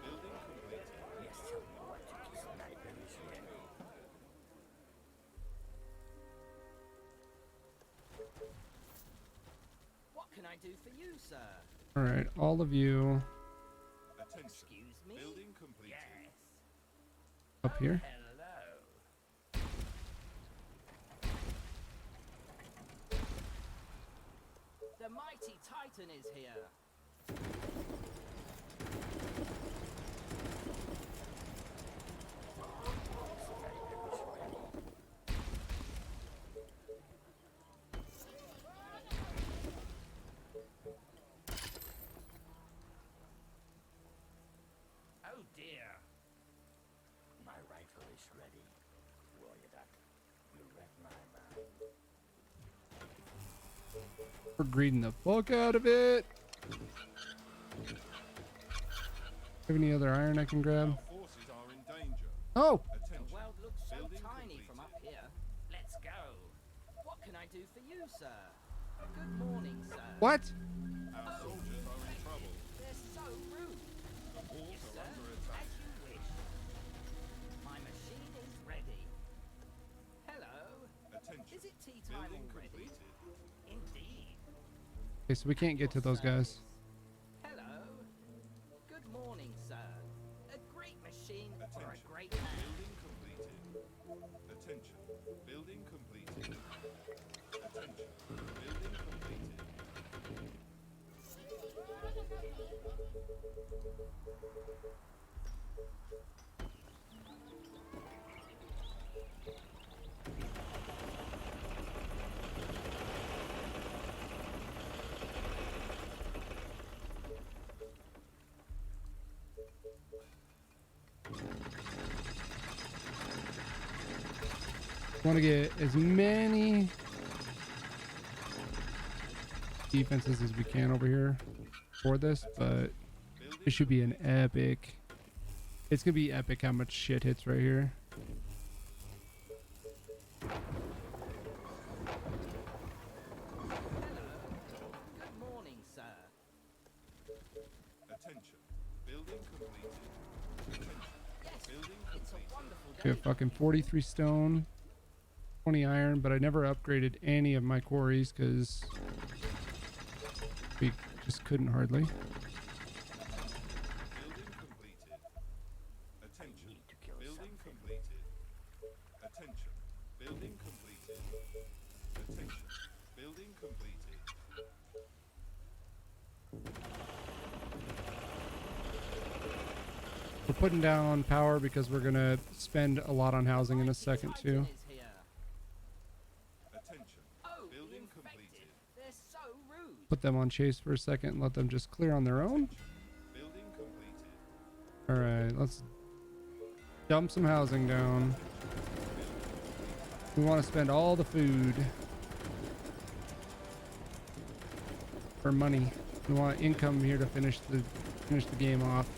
Building completed. Yes, tell me what to kill. Sniper is ready. What can I do for you, sir? All right, all of you Attention. Excuse me? Building completed. Yes. up here. Hello. The mighty Titan is here. Oh dear. My rifle is ready. Warrior Duck, you read my mind. We're greeting the fuck out of it. Have any other iron I can grab? Forces are in danger. Oh! The Attention. world looks so Building tiny completed. from up here. Let's go. What can I do for you, sir? Good morning, sir. What? Our soldiers are in trouble. They're so rude. The walls Yes, are sir. under attack. As you wish. My machine is ready. Hello. Attention. Is it tea time Building already? completed. Indeed. Okay, so we can't get to those guys. Hello. Good morning, sir. A great machine for a Attention. great man. Building completed. Attention. Building completed. Attention. Building completed. Want to get as many defenses as we can over here for this, but it should be an epic. It's gonna be epic how much shit hits right here. Good morning, sir. Attention. Building completed. Attention. Yes, Building it's a completed. wonderful We day. have fucking 43 stone, 20 iron, but I never upgraded any of my quarries because we just couldn't hardly. Building completed. Attention. Building completed. Attention. Building completed. Attention. Building completed. We're putting down power because we're gonna spend a lot on housing in a second too. Titan is here. Attention. Oh, the Building infected. completed. They're so rude. Put them on chase for a second and let them just clear on their own. Building completed. All right, let's dump some housing down. We want to spend all the food for money. We want income here to finish the game off.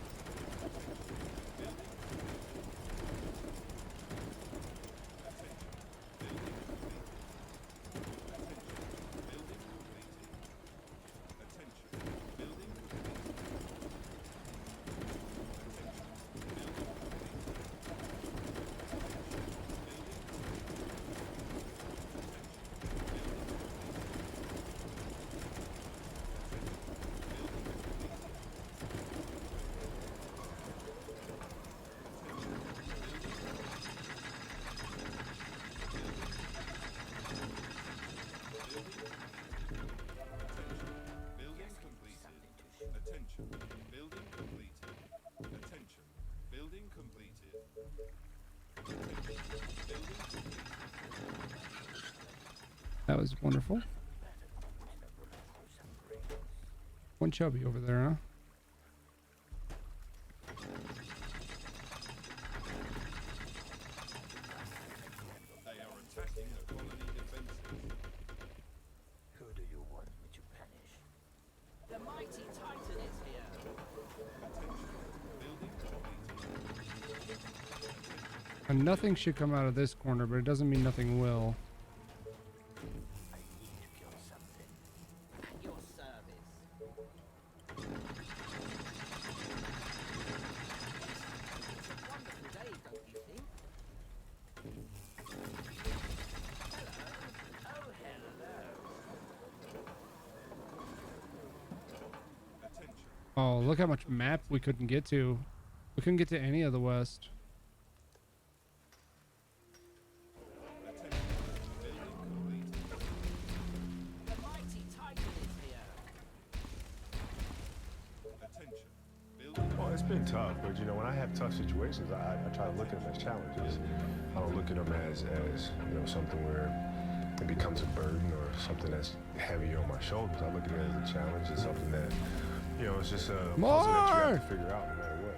Building completed. Attention. Building completed. Attention. Building completed. Attention. Building completed. That was wonderful. One chubby over there, huh? They are attacking the colony defenses. Who do you want me to punish? The mighty Titan is here. Attention. Building completed. And nothing should come out of this corner, but it doesn't mean nothing will. I need to kill something. At your service. It's a wonderful day, don't you think? Hello. Oh, hello. Attention. Oh, look how much map we couldn't get to. We couldn't get to any of the west. Attention. Building completed. The mighty Titan is here. Attention. Building. Well, it's been tough, but you know, when I have tough situations, I try to look at them as challenges. I don't look at them as you know, something where it becomes a burden or something that's heavy on my shoulders. I look at it as a challenge. It's something that, you know, it's just a puzzle that you have to figure out no matter what.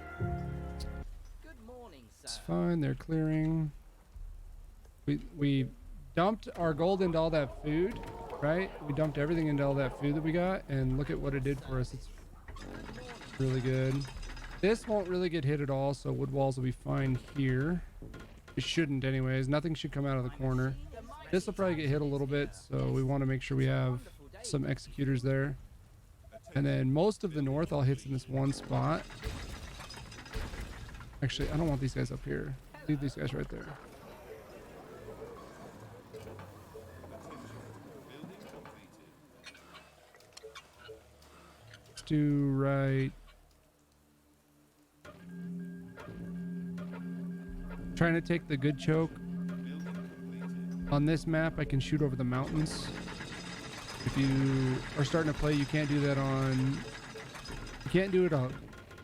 Good morning, It's sir. fine. They're clearing. We dumped our gold into all that food, right? We dumped everything into all that food that we got, and look at what it did for us. It's really good. This won't really get hit at all, so wood walls will be fine here. It shouldn't anyways. Nothing should come out of the corner. This will probably get hit a little bit, so we want to make sure we have some executors there. And then most of the north all hits in this one spot. Actually, I don't want these guys up here. Leave these guys right there. Let's do right. Trying to take the good choke. On this map, I can shoot over the mountains. If you are starting to play, you can't do that on. You can't do it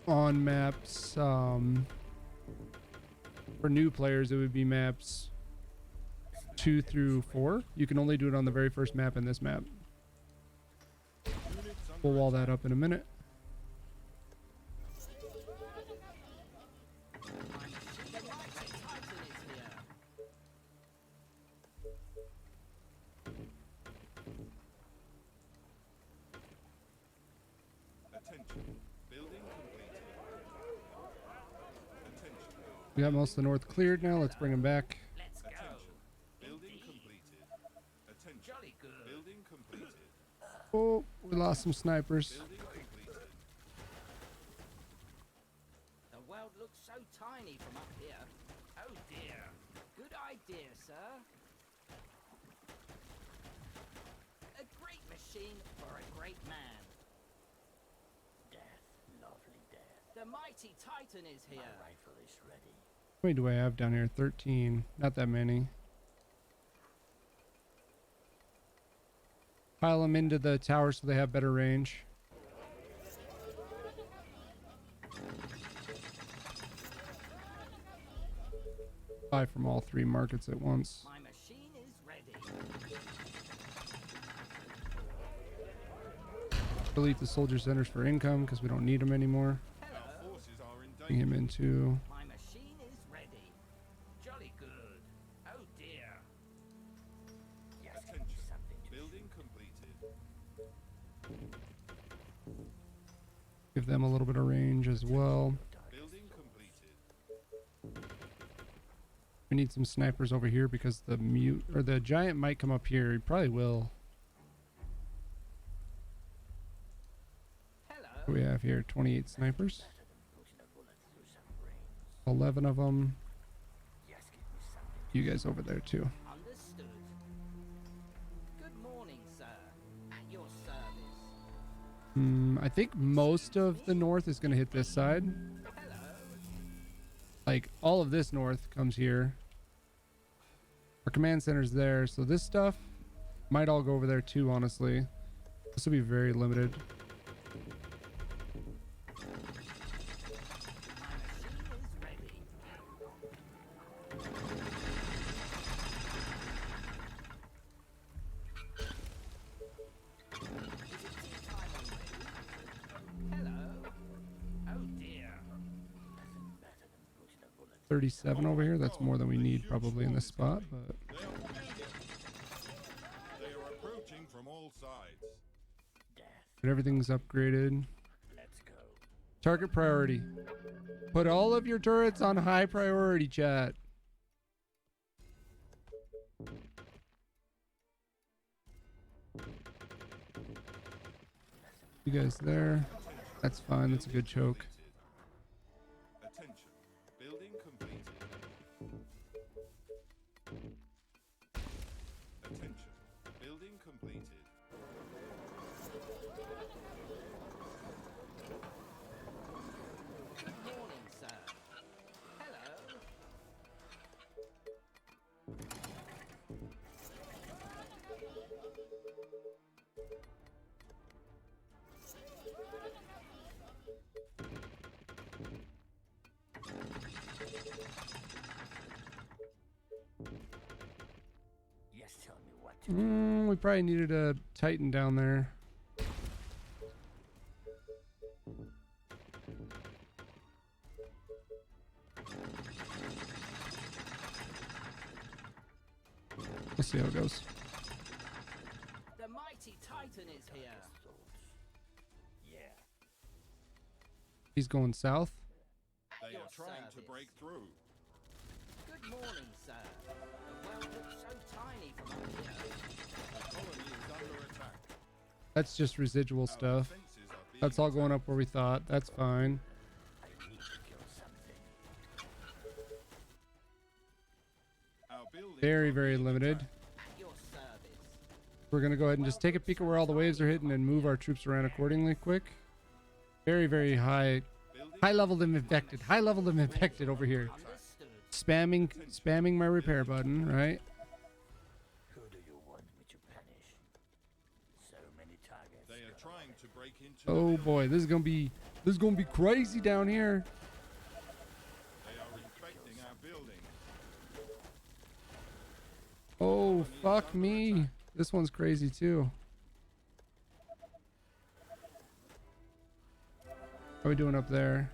on maps. For new players, it would be maps 2 through 4. You can only do it on the very first map in this map. We'll wall that up in a minute. We got most of the north cleared now. Let's bring them back. Let's go. Building completed. Attention. Jolly good. Building completed. Oh, we lost some snipers. Building completed. The world looks so tiny from up here. Oh dear. Good idea, sir. A great machine for a great man. Death, lovely death. The mighty Titan is here. My rifle is ready. How many do I have down here? 13. Not that many. Pile them into the tower so they have better range. Buy from all 3 markets at once. My machine is ready. Delete the soldier centers for income because we don't need them anymore. Our forces are in Bring him danger. into. My machine is ready. Jolly good. Oh dear. Yes, Attention. something to Building completed. Give them a little bit of range as well. Building completed. We need some snipers over here because the mute or the giant might come up here. He probably will. Hello. What do we have here? 28 snipers. better than putting a bullet through some brains. 11 of them. Yes, give me something. You guys over there too. Understood. Good morning, sir. At your service. I think most of the north is going to hit this side. Hello. Like all of this north comes here. Our command center's there, so this stuff might all go over there too, honestly. This will be very limited. My machine is ready. Is it tea time already? Hello. Oh dear. Nothing better than putting a bullet 37 over here. That's more than we need probably in this spot, but They are approaching from all sides. death. but everything's upgraded. Let's go. Target priority. Put all of your turrets on high priority, chat. You guys there? That's fine. That's a good choke. Attention. Building completed. Attention. Building completed. Good morning, sir. Hello. Yes, tell me what to do. We probably needed a Titan down there. Let's see how it goes. The mighty Titan is here. Yeah. He's going south. trying to service. break through. Good morning, sir. The world looks so tiny from up here. The colony is under attack. That's just residual Our stuff. defenses are being That's all going attacked. up where we thought. That's fine. I need to kill something. Our buildings Very, are very being limited. attacked. At your service. We're going to go ahead and just take a peek at where all the waves are hitting and move our troops around accordingly quick. Very, very high level of infected. High level of infected over here. Understood. Spamming my repair button, right? Who do you want me to punish? So many targets. They are trying to break into Oh the boy, this is gonna be crazy down here. They are infecting our building. Oh fuck me. This one's crazy too. How are we doing up there?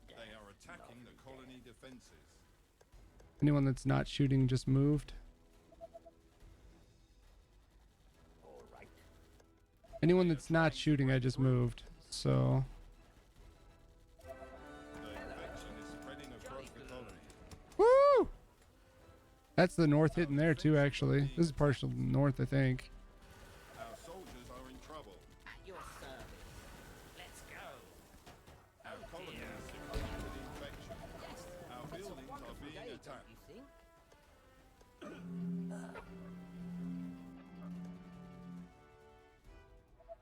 They are attacking the colony defenses. Anyone that's not shooting just moved. All right. Anyone that's not shooting, I just moved. So The infection is spreading across the colony. woo! That's the north hitting there too, actually. This is partial north, I think. Our soldiers are in trouble. At your service. Let's go. Our colony is succumbing to the infection. Yes. Our It's a buildings are wonderful being day, don't attacked. you think?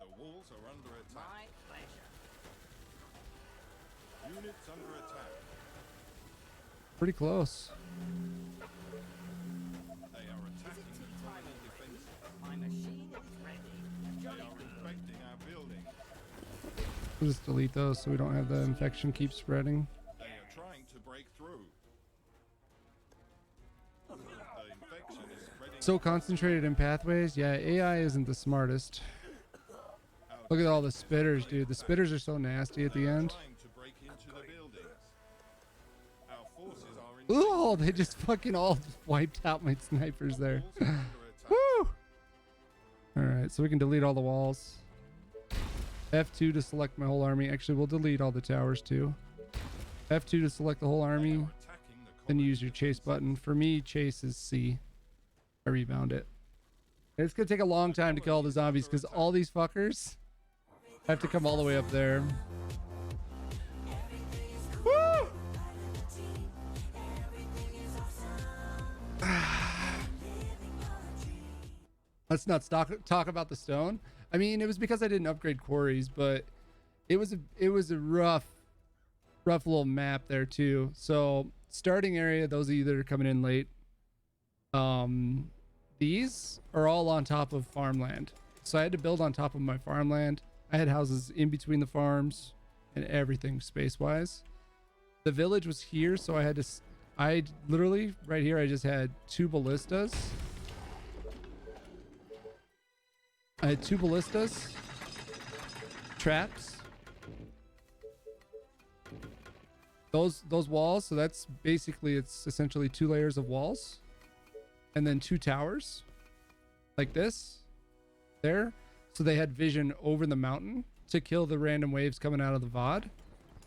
The walls are under attack. My pleasure. Units under attack. Pretty close. They are attacking the colony defenses. My machine is ready. They Jolly are good. infecting our building. We'll just delete those so we don't have the infection keep spreading. They are trying to break through. The infection is spreading. So concentrated in pathways. Yeah, AI isn't the smartest. Look at all the spitters, dude. The spitters are so nasty at the end. Trying to break into the buildings. Our forces are in Oh, they just fucking all wiped out my snipers there. walls are under attack. Woo! Alright, so we can delete all the walls. F2 to select my whole army. Actually, we'll delete all the towers too. F2 to select the whole army. Attacking the Then colony use your chase button. For me, chase is C. I rebound it. It's gonna take a long time to kill all the zombies because all these fuckers have to come all the way up there. Woo! Let's not talk about the stone. I mean, it was because I didn't upgrade quarries, but it was a rough little map there too. So starting area, those of you that are coming in late, these are all on top of farmland. So I had to build on top of my farmland. I had houses in between the farms and everything space wise. The village was here, so I literally right here, I just had 2 ballistas. I had 2 ballistas, traps, those walls. So that's basically, it's essentially 2 layers of walls, and then 2 towers like this there. So they had vision over the mountain to kill the random waves coming out of the VOD.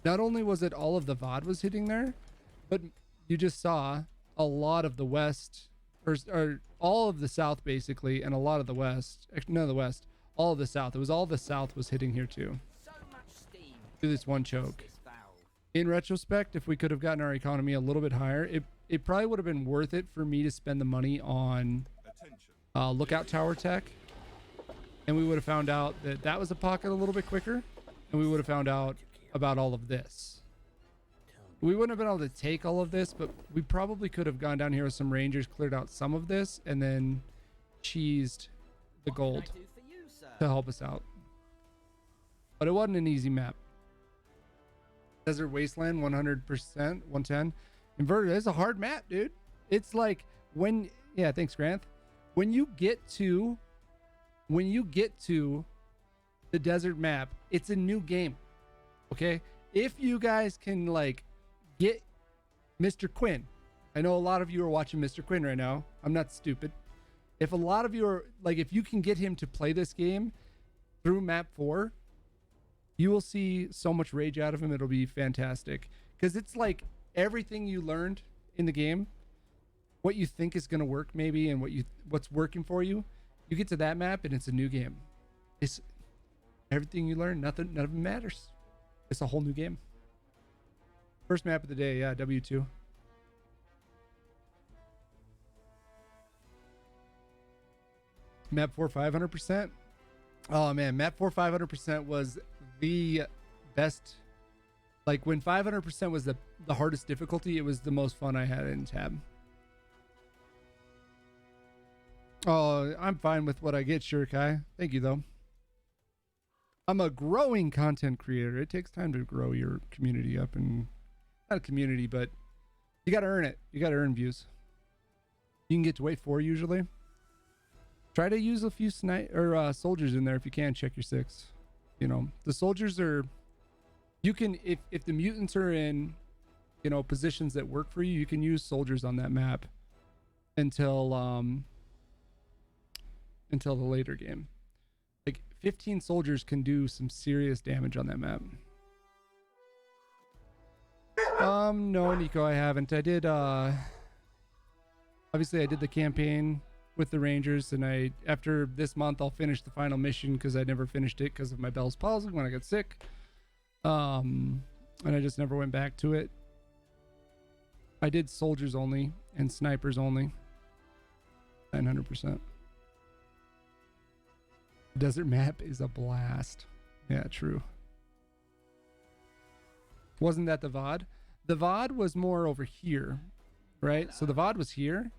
Not only was it all of the VOD was hitting there, but you just saw a lot of the west, or all of the south basically, and a lot of the west. Actually, none of the west, all of the south. It was all the south was hitting here too. So much steam. Do this one choke. This valve. In retrospect, if we could have gotten our economy a little bit higher, it probably would have been worth it for me to spend the money on lookout tower tech, and we would have found out that that was a pocket a little bit quicker, and we would have found out about all of this. We wouldn't have been able to take all of this, but we probably could have gone down here with some rangers, cleared out some of this, and then cheesed the gold What can I do for you, sir? to help us out. But it wasn't an easy map. Desert Wasteland, 100%, 110. Inverted, it's a hard map, dude. It's like when, yeah, thanks, Grant. When you get to the desert map, it's a new game. Okay? If you guys can like get Mr. Quinn. I know a lot of you are watching Mr. Quinn right now. I'm not stupid. If a lot of you are like, if you can get him to play this game through map 4, You will see so much rage out of him. It'll be fantastic. Because it's like everything you learned in the game, what you think is going to work maybe, and what's working for you, you get to that map and it's a new game. It's everything you learn, none of it matters. It's a whole new game. First map of the day, yeah, W2. Map 4 500%. Oh man, map 4 500% was the best. Like when 500% was the hardest difficulty, it was the most fun I had in Tab. Oh, I'm fine with what I get, Shurikai. Thank you though. I'm a growing content creator. It takes time to grow your community up, and not a community, but you got to earn it. You got to earn views. You can get to wait 4 usually. Try to use a few soldiers in there if you can. Check your 6. You know, the soldiers are, you can, if the mutants are in, you know, positions that work for you, you can use soldiers on that map until the later game. Like 15 soldiers can do some serious damage on that map. No, Nico, I haven't. I did, obviously I did the campaign with the Rangers, and after this month I'll finish the final mission because I never finished it because of my Bell's palsy when I got sick. And I just never went back to it. I did soldiers only and snipers only. 900%. Desert map is a blast. Yeah, true. Wasn't that the VOD? The VOD was more over here, right? So the VOD was here.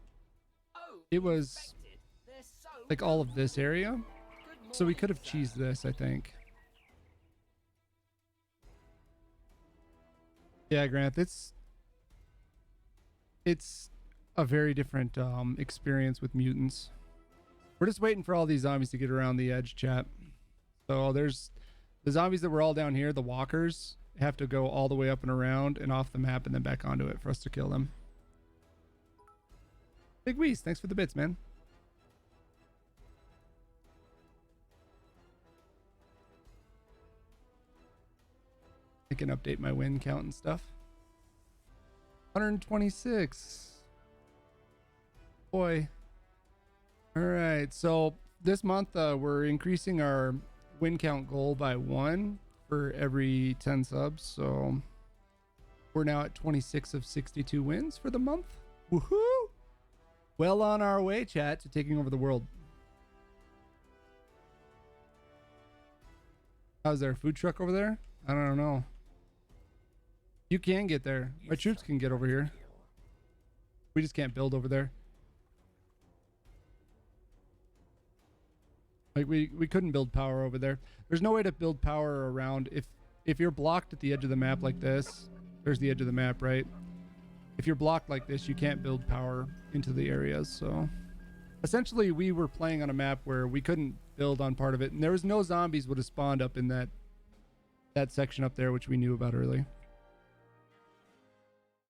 It was like all of this area. So we could have cheesed this, I think. Yeah, Grant, it's a very different experience with mutants. We're just waiting for all these zombies to get around the edge, chat. So there's the zombies that were all down here, the walkers, have to go all the way up and around and off the map and then back onto it for us to kill them. Big Weez, thanks for the bits, man. I can update my win count and stuff. 126. Boy. All right, so this month we're increasing our win count goal by 1 for every 10 subs. So we're now at 26 of 62 wins for the month. Woohoo! Well on our way, chat, to taking over the world. How's there a food truck over there? I don't know. You can get there. My troops can get over here. We just can't build over there. Like we couldn't build power over there. There's no way to build power around if you're blocked at the edge of the map like this. There's the edge of the map, right? If you're blocked like this, you can't build power into the areas. So essentially we were playing on a map where we couldn't build on part of it, and there was no zombies would have spawned up in that section up there, which we knew about early.